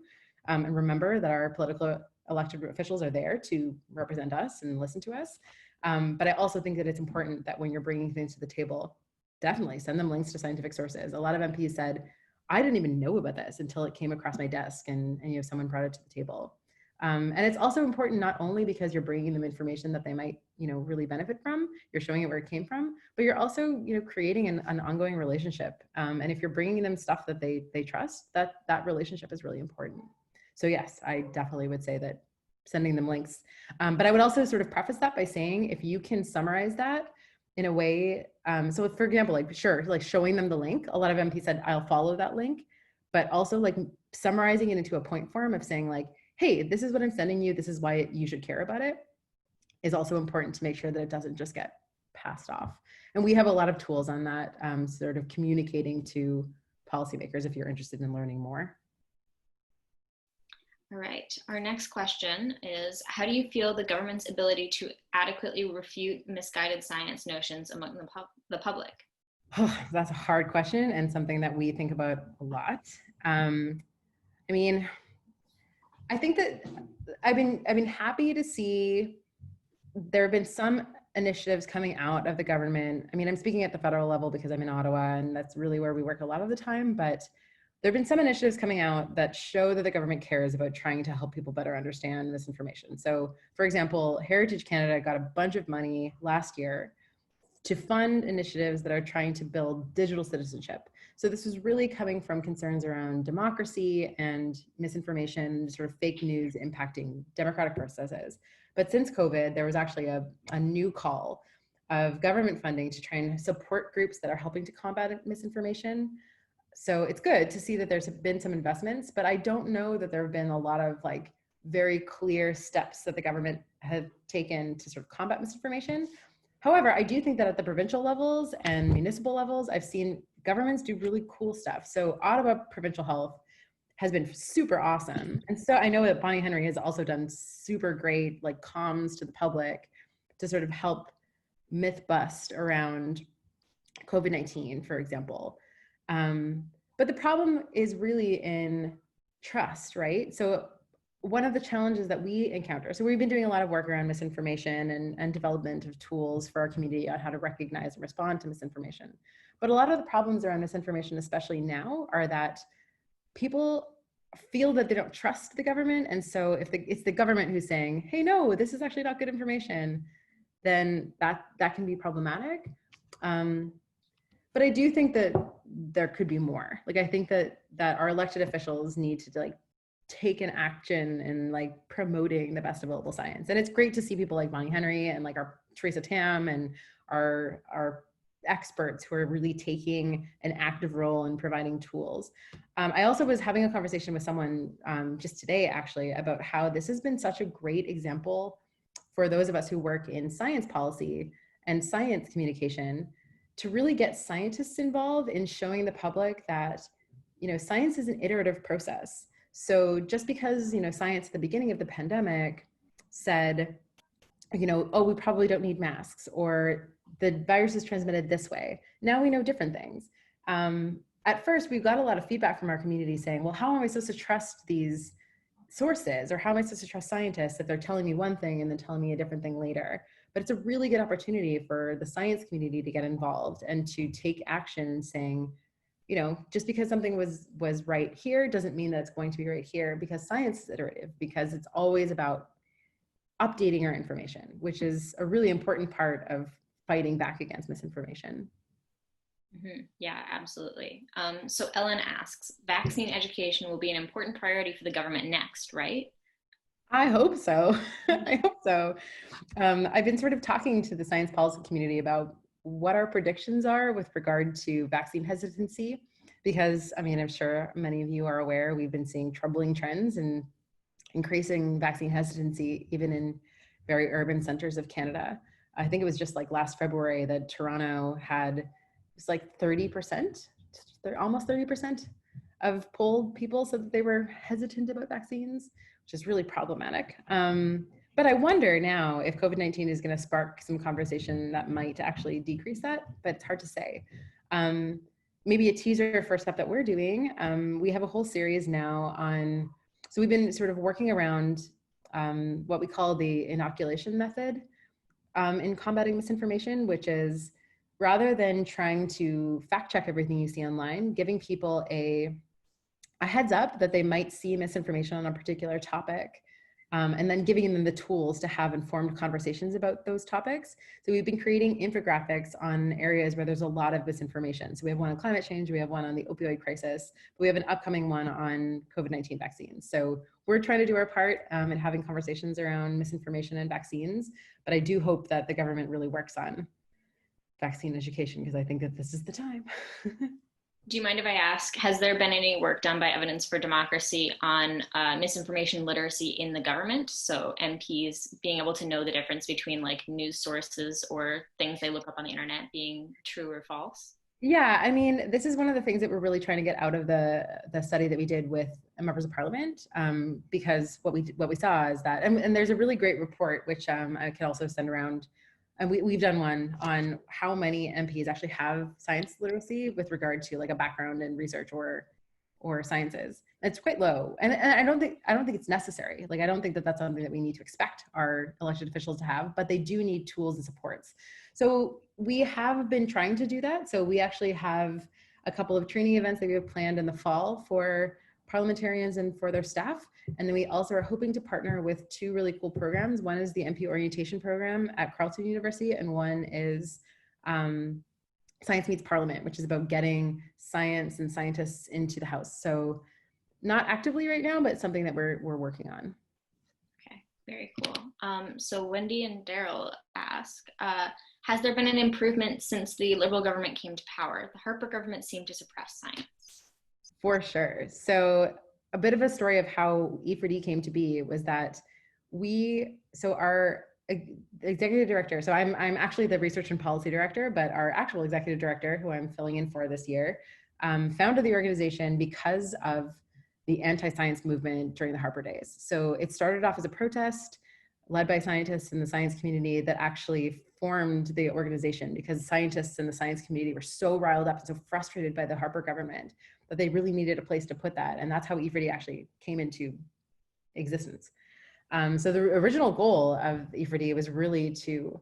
And remember that our political elected officials are there to represent us and listen to us. But I also think that it's important that when you're bringing things to the table, definitely send them links to scientific sources. A lot of MPs said, I didn't even know about this until it came across my desk and someone brought it to the table. And it's also important not only because you're bringing them information that they might, really benefit from, you're showing it where it came from, but you're also, creating an ongoing relationship. And if you're bringing them stuff that they trust, that relationship is really important. So yes, I definitely would say that sending them links. But I would also sort of preface that by saying, if you can summarize that in a way, so for example, like showing them the link, a lot of MPs said, I'll follow that link, but also like summarizing it into a point form of saying like, hey, this is what I'm sending you, this is why you should care about it, is also important to make sure that it doesn't just get passed off. And we have a lot of tools on that, sort of communicating to policymakers if you're interested in learning more. All right, our next question is, how do you feel the government's ability to adequately refute misguided science notions among the public? Oh, that's a hard question and something that we think about a lot. I mean, I think that I've been happy to see there have been some initiatives coming out of the government. I mean, I'm speaking at the federal level because I'm in Ottawa and that's really where we work a lot of the time, but there have been some initiatives coming out that show that the government cares about trying to help people better understand misinformation. So for example, Heritage Canada got a bunch of money last year to fund initiatives that are trying to build digital citizenship. So this was really coming from concerns around democracy and misinformation, sort of fake news impacting democratic processes. But since COVID, there was actually a new call of government funding to try and support groups that are helping to combat misinformation. So it's good to see that there's been some investments, but I don't know that there have been a lot of like very clear steps that the government have taken to sort of combat misinformation. However, I do think that at the provincial levels and municipal levels, I've seen governments do really cool stuff. So Ottawa Provincial Health has been super awesome. And so I know that Bonnie Henry has also done super great like comms to the public to sort of help myth bust around COVID-19, for example. But the problem is really in trust, right? So one of the challenges that we encounter, so we've been doing a lot of work around misinformation and development of tools for our community on how to recognize and respond to misinformation. But a lot of the problems around misinformation, especially now, are that people feel that they don't trust the government. And so if it's the government who's saying, hey, no, this is actually not good information, then that can be problematic. But I do think that there could be more. Like, I think that our elected officials need to like take an action in like promoting the best available science. And it's great to see people like Bonnie Henry and like our Teresa Tam and our experts who are really taking an active role in providing tools. I also was having a conversation with someone just today actually about how this has been such a great example for those of us who work in science policy and science communication to really get scientists involved in showing the public that, science is an iterative process. So just because, science at the beginning of the pandemic said, oh, we probably don't need masks, or the virus is transmitted this way. Now we know different things. at first we've got a lot of feedback from our community saying, well, how am I supposed to trust these sources, or how am I supposed to trust scientists if they're telling me one thing and then telling me a different thing later? But it's a really good opportunity for the science community to get involved and to take action, saying, you know, just because something was right here doesn't mean that it's going to be right here, because science is iterative, because it's always about updating our information, which is a really important part of fighting back against misinformation. Mm-hmm. Yeah, absolutely. So Ellen asks, vaccine education will be an important priority for the government next, right? I hope so. I hope so. I've been sort of talking to the science policy community about what our predictions are with regard to vaccine hesitancy, because I mean, I'm sure many of you are aware, we've been seeing troubling trends in increasing vaccine hesitancy, even in very urban centers of Canada. I think it was just like last February that Toronto had, it's like 30%, almost 30% of polled people said that they were hesitant about vaccines, which is really problematic. But I wonder now if COVID-19 is going to spark some conversation that might actually decrease that, but it's hard to say. Maybe a teaser for stuff that we're doing. We have a whole series now on, so we've been sort of working around what we call the inoculation method in combating misinformation, which is rather than trying to fact check everything you see online, giving people a heads up that they might see misinformation on a particular topic, and then giving them the tools to have informed conversations about those topics. So we've been creating infographics on areas where there's a lot of misinformation. So we have one on climate change, we have one on the opioid crisis, but we have an upcoming one on COVID-19 vaccines. So we're trying to do our part in having conversations around misinformation and vaccines, but I do hope that the government really works on vaccine education, because I think that this is the time. Do you mind if I ask, has there been any work done by Evidence for Democracy on misinformation literacy in the government? So MPs being able to know the difference between like news sources or things they look up on the internet being true or false? Yeah, I mean, this is one of the things that we're really trying to get out of the study that we did with members of parliament, because what we saw is that, and there's a really great report, which I can also send around. And we've done one on how many MPs actually have science literacy with regard to like a background in research or sciences. It's quite low, and I don't think it's necessary. Like, I don't think that that's something that we need to expect our elected officials to have, but they do need tools and supports. So we have been trying to do that. So we actually have a couple of training events that we have planned in the fall for parliamentarians and for their staff. And then we also are hoping to partner with two really cool programs. One is the MP Orientation Program at Carleton University, and one is Science Meets Parliament, which is about getting science and scientists into the House. So not actively right now, but something that we're working on. Okay, very cool. So Wendy and Daryl ask, has there been an improvement since the Liberal government came to power? The Harper government seemed to suppress science. For sure. So a bit of a story of how E4D came to be was that our executive director, so I'm actually the research and policy director, but our actual executive director, who I'm filling in for this year, founded the organization because of the anti-science movement during the Harper days. So it started off as a protest led by scientists in the science community that actually formed the organization, because scientists in the science community were so riled up and so frustrated by the Harper government that they really needed a place to put that. And that's how E4D actually came into existence. So the original goal of E4D was really to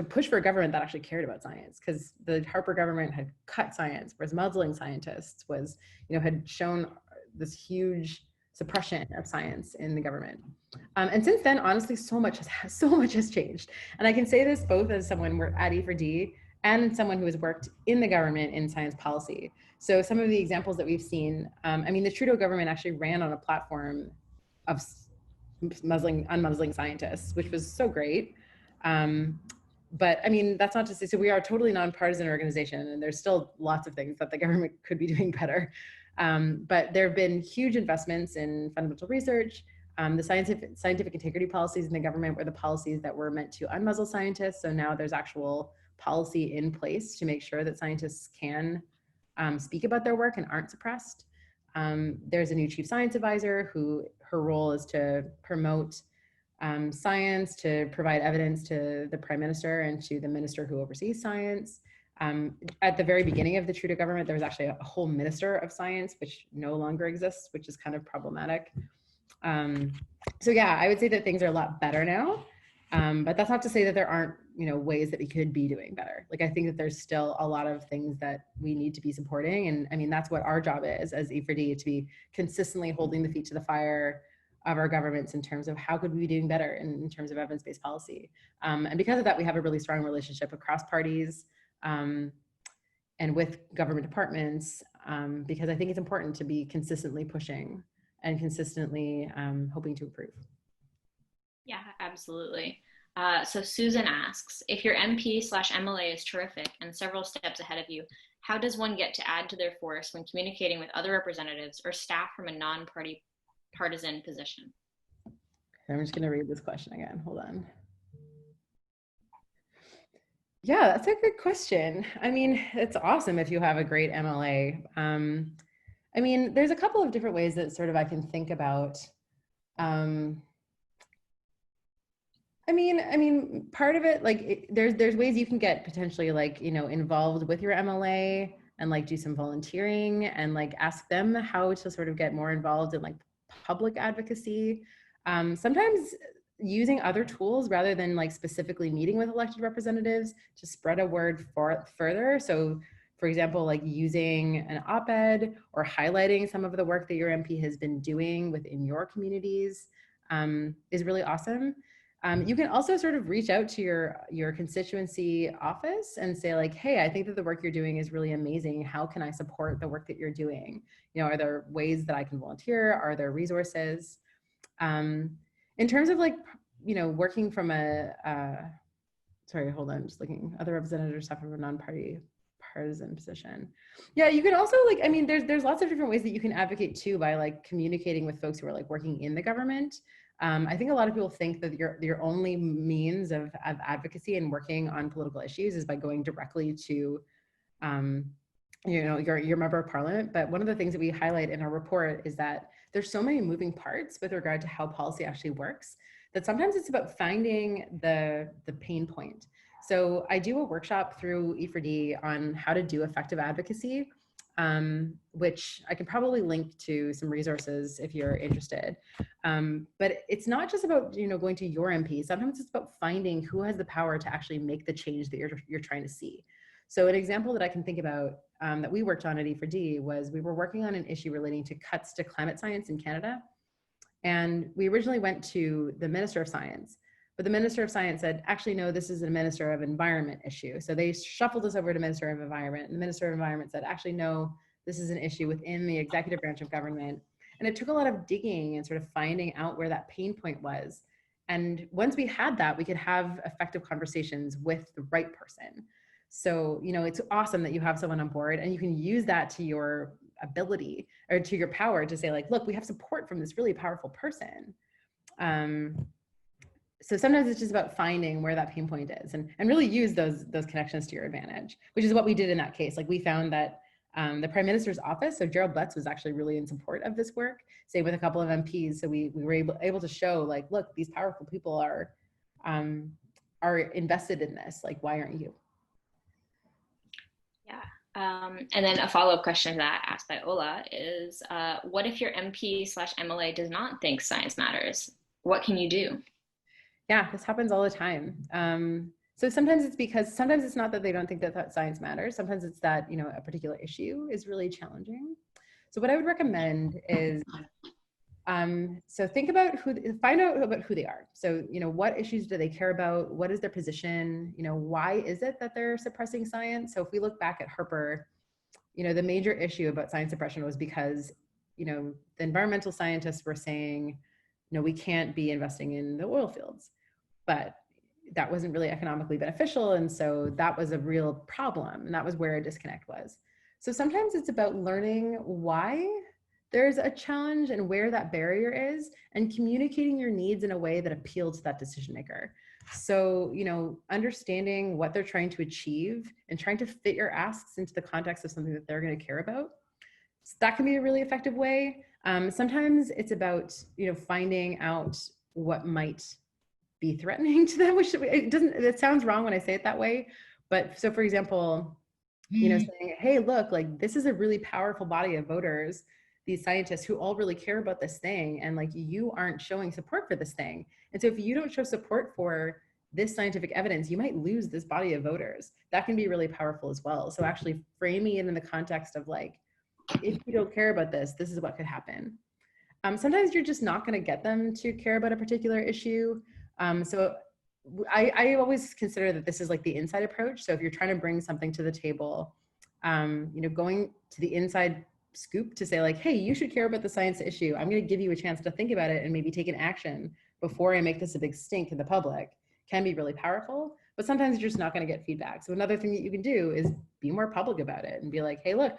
push for a government that actually cared about science, because the Harper government had cut science, whereas muzzling scientists had shown this huge suppression of science in the government. And since then, honestly, so much has changed. And I can say this both as someone at E4D and someone who has worked in the government in science policy. So some of the examples that we've seen, the Trudeau government actually ran on a platform of unmuzzling scientists, which was so great. But I mean, that's not to say, so we are a totally nonpartisan organization, and there's still lots of things that the government could be doing better. But there have been huge investments in fundamental research. The scientific integrity policies in the government were the policies that were meant to unmuzzle scientists. So now there's actual policy in place to make sure that scientists can speak about their work and aren't suppressed. There's a new chief science advisor her role is to promote science, to provide evidence to the prime minister and to the minister who oversees science. At the very beginning of the Trudeau government, there was actually a whole Minister of Science, which no longer exists, which is kind of problematic. So yeah, I would say that things are a lot better now. But that's not to say that there aren't, ways that we could be doing better. Like, I think that there's still a lot of things that we need to be supporting. And I mean, that's what our job is as E4D, to be consistently holding the feet to the fire of our governments in terms of how could we be doing better in terms of evidence-based policy. And because of that, we have a really strong relationship across parties and with government departments, because I think it's important to be consistently pushing and consistently hoping to improve. Yeah, absolutely. So Susan asks, if your MP/MLA is terrific and several steps ahead of you, how does one get to add to their force when communicating with other representatives or staff from a non-party partisan position? I'm just going to read this question again. Hold on. Yeah, that's a good question. I mean, it's awesome if you have a great MLA. I mean, there's a couple of different ways that sort of I can think about. I mean, part of it, like, there's ways you can get potentially, like, involved with your MLA and like do some volunteering and like ask them how to sort of get more involved in like public advocacy. Sometimes using other tools rather than like specifically meeting with elected representatives to spread a word further. So for example, like using an op-ed or highlighting some of the work that your MP has been doing within your communities is really awesome. You can also sort of reach out to your constituency office and say like, hey, I think that the work you're doing is really amazing. How can I support the work that you're doing? Are there ways that I can volunteer? Are there resources? In terms of like, working from sorry, hold on, just looking, other representatives stuff from a non-party partisan position. Yeah, you can also like, I mean, there's lots of different ways that you can advocate too by like communicating with folks who are like working in the government. I think a lot of people think that your only means of advocacy and working on political issues is by going directly to, your member of parliament. But one of the things that we highlight in our report is that there's so many moving parts with regard to how policy actually works that sometimes it's about finding the pain point. So I do a workshop through E4D on how to do effective advocacy, which I can probably link to some resources if you're interested. But it's not just about going to your MP. Sometimes it's about finding who has the power to actually make the change that you're trying to see. So an example that I can think about that we worked on at E4D was we were working on an issue relating to cuts to climate science in Canada. And we originally went to the Minister of Science, but the Minister of Science said, actually, no, this is a Minister of Environment issue. So they shuffled us over to Minister of Environment, and the Minister of Environment said, actually, no, this is an issue within the executive branch of government. And it took a lot of digging and sort of finding out where that pain point was. And once we had that, we could have effective conversations with the right person. So, it's awesome that you have someone on board and you can use that to your ability or to your power to say like, look, we have support from this really powerful person. So sometimes it's just about finding where that pain point is and really use those connections to your advantage, which is what we did in that case. Like we found that the Prime Minister's office, so Gerald Butts was actually really in support of this work, same with a couple of MPs. So we were able to show like, look, these powerful people are invested in this. Like, why aren't you? Yeah. And then a follow-up question to that asked by Ola is, what if your MP/MLA does not think science matters? What can you do? Yeah, this happens all the time. So sometimes it's not that they don't think that science matters. Sometimes it's that, a particular issue is really challenging. So what I would recommend is, so find out about who they are. So, what issues do they care about? What is their position? Why is it that they're suppressing science? So if we look back at Harper, the major issue about science suppression was because, the environmental scientists were saying, we can't be investing in the oil fields, but that wasn't really economically beneficial. And so that was a real problem. And that was where a disconnect was. So sometimes it's about learning why there's a challenge and where that barrier is and communicating your needs in a way that appeals to that decision maker. So, understanding what they're trying to achieve and trying to fit your asks into the context of something that they're going to care about. So that can be a really effective way. Sometimes it's about, finding out what might be threatening to them, which it sounds wrong when I say it that way. But so for example, you know, saying, hey, look, like this is a really powerful body of voters, these scientists who all really care about this thing, and like you aren't showing support for this thing. And so if you don't show support for this scientific evidence, you might lose this body of voters. That can be really powerful as well. So actually framing it in the context of like, if you don't care about this, this is what could happen. Sometimes you're just not going to get them to care about a particular issue. So I always consider that this is like the inside approach. So if you're trying to bring something to the table, you know, going to the inside scoop to say like, hey, you should care about the science issue. I'm going to give you a chance to think about it and maybe take an action before I make this a big stink in the public, can be really powerful. But sometimes you're just not going to get feedback. So another thing that you can do is be more public about it and be like, hey, look,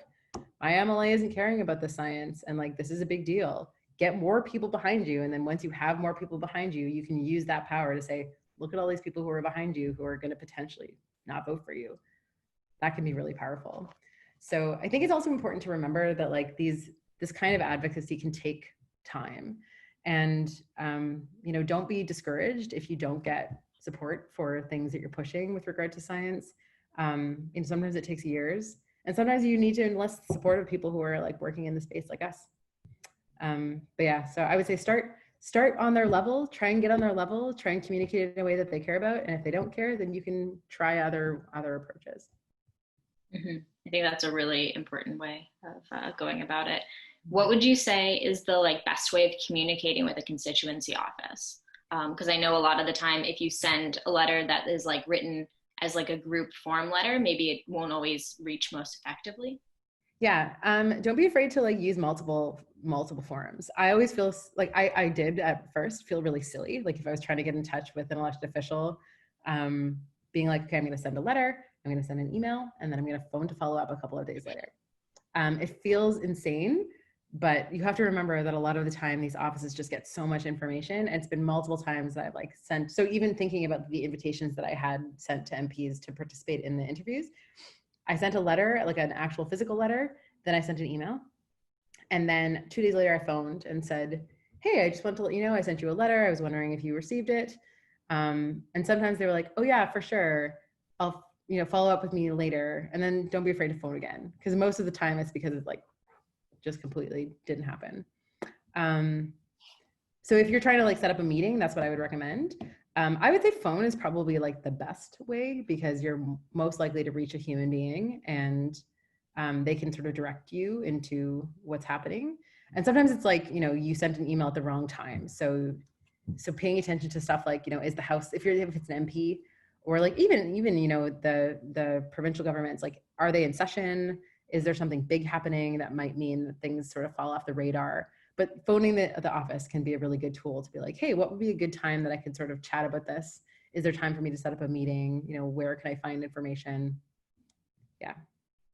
my MLA isn't caring about the science, and like this is a big deal. Get more people behind you, and then once you have more people behind you, you can use that power to say, look at all these people who are behind you who are going to potentially not vote for you. That can be really powerful. So I think it's also important to remember that like this kind of advocacy can take time, and you know, don't be discouraged if you don't get support for things that you're pushing with regard to science. And sometimes it takes years, and sometimes you need to enlist the support of people who are like working in the space like us. But yeah, so I would say start on their level, try and get on their level, try and communicate in a way that they care about. And if they don't care, then you can try other approaches. I think that's a really important way of going about it. What would you say is the like best way of communicating with a constituency office? Because I know a lot of the time, if you send a letter that is like written as like a group form letter, maybe it won't always reach most effectively. Yeah, don't be afraid to like use multiple forums. I always feel like I did at first feel really silly. Like if I was trying to get in touch with an elected official, being like, okay, I'm going to send a letter, I'm going to send an email, and then I'm going to phone to follow up a couple of days later. It feels insane, but you have to remember that a lot of the time these offices just get so much information. And it's been multiple times that I've like sent, so even thinking about the invitations that I had sent to MPs to participate in the interviews, I sent a letter, like an actual physical letter, then I sent an email. And then 2 days later I phoned and said, hey, I just want to let you know I sent you a letter. I was wondering if you received it. And sometimes they were like, oh yeah, for sure. I'll, you know, follow up with me later. And then don't be afraid to phone again. Because most of the time it's because it like just completely didn't happen. So if you're trying to like set up a meeting, that's what I would recommend. I would say phone is probably like the best way because you're most likely to reach a human being, and they can sort of direct you into what's happening. And sometimes it's like, you know, you sent an email at the wrong time. So paying attention to stuff like, you know, is the House, if it's an MP, or like even, you know, the provincial governments, like, are they in session? Is there something big happening that might mean that things sort of fall off the radar? But phoning the office can be a really good tool to be like, hey, what would be a good time that I could sort of chat about this? Is there time for me to set up a meeting? You know, where can I find information? Yeah.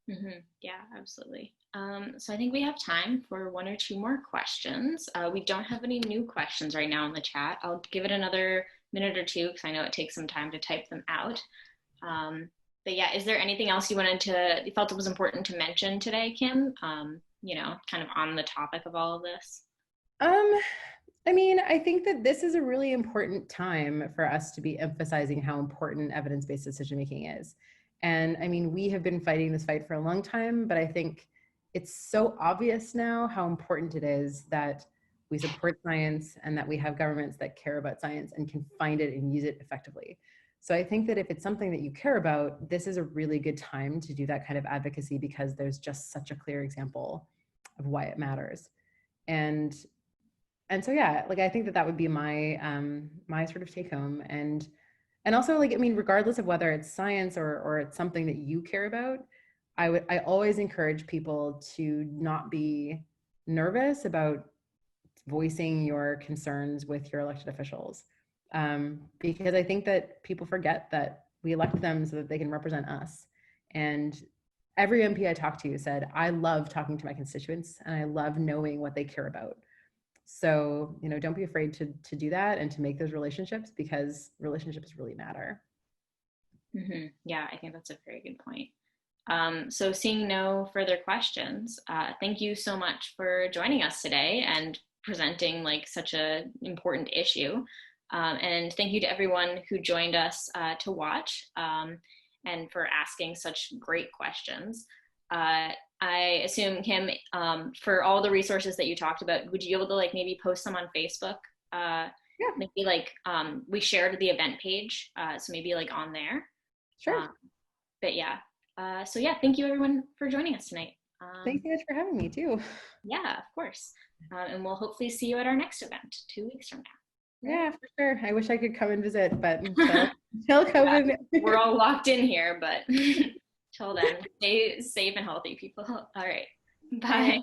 Yeah, absolutely. So I think we have time for one or two more questions. We don't have any new questions right now in the chat. I'll give it another minute or two because I know it takes some time to type them out. But yeah, is there anything else you felt it was important to mention today, Kim? You know, kind of on the topic of all of this? I mean, I think that this is a really important time for us to be emphasizing how important evidence-based decision-making is. And I mean, we have been fighting this fight for a long time, but I think it's so obvious now how important it is that we support science and that we have governments that care about science and can find it and use it effectively. So I think that if it's something that you care about, this is a really good time to do that kind of advocacy because there's just such a clear example of why it matters. And so, yeah, like, I think that would be my, my sort of take home. And also, like, I mean, regardless of whether it's science or it's something that you care about, I always encourage people to not be nervous about voicing your concerns with your elected officials. Because I think that people forget that we elect them so that they can represent us. And every MP I talked to said, I love talking to my constituents and I love knowing what they care about. So, you know, don't be afraid to do that and to make those relationships because relationships really matter. Yeah, I think that's a very good point. So seeing no further questions, thank you so much for joining us today and presenting like such an important issue. And thank you to everyone who joined us to watch. and for asking such great questions. I assume, Kim, for all the resources that you talked about, would you be able to like maybe post them on Facebook? Yeah. Maybe like we shared the event page, so maybe like on there. Sure. But yeah, so yeah, thank you everyone for joining us tonight. Thanks so much for having me too. Yeah, of course. And we'll hopefully see you at our next event 2 weeks from now. Yeah, for sure. I wish I could come and visit, but until COVID. Yeah, we're all locked in here, but till then, stay safe and healthy, people. All right. Bye.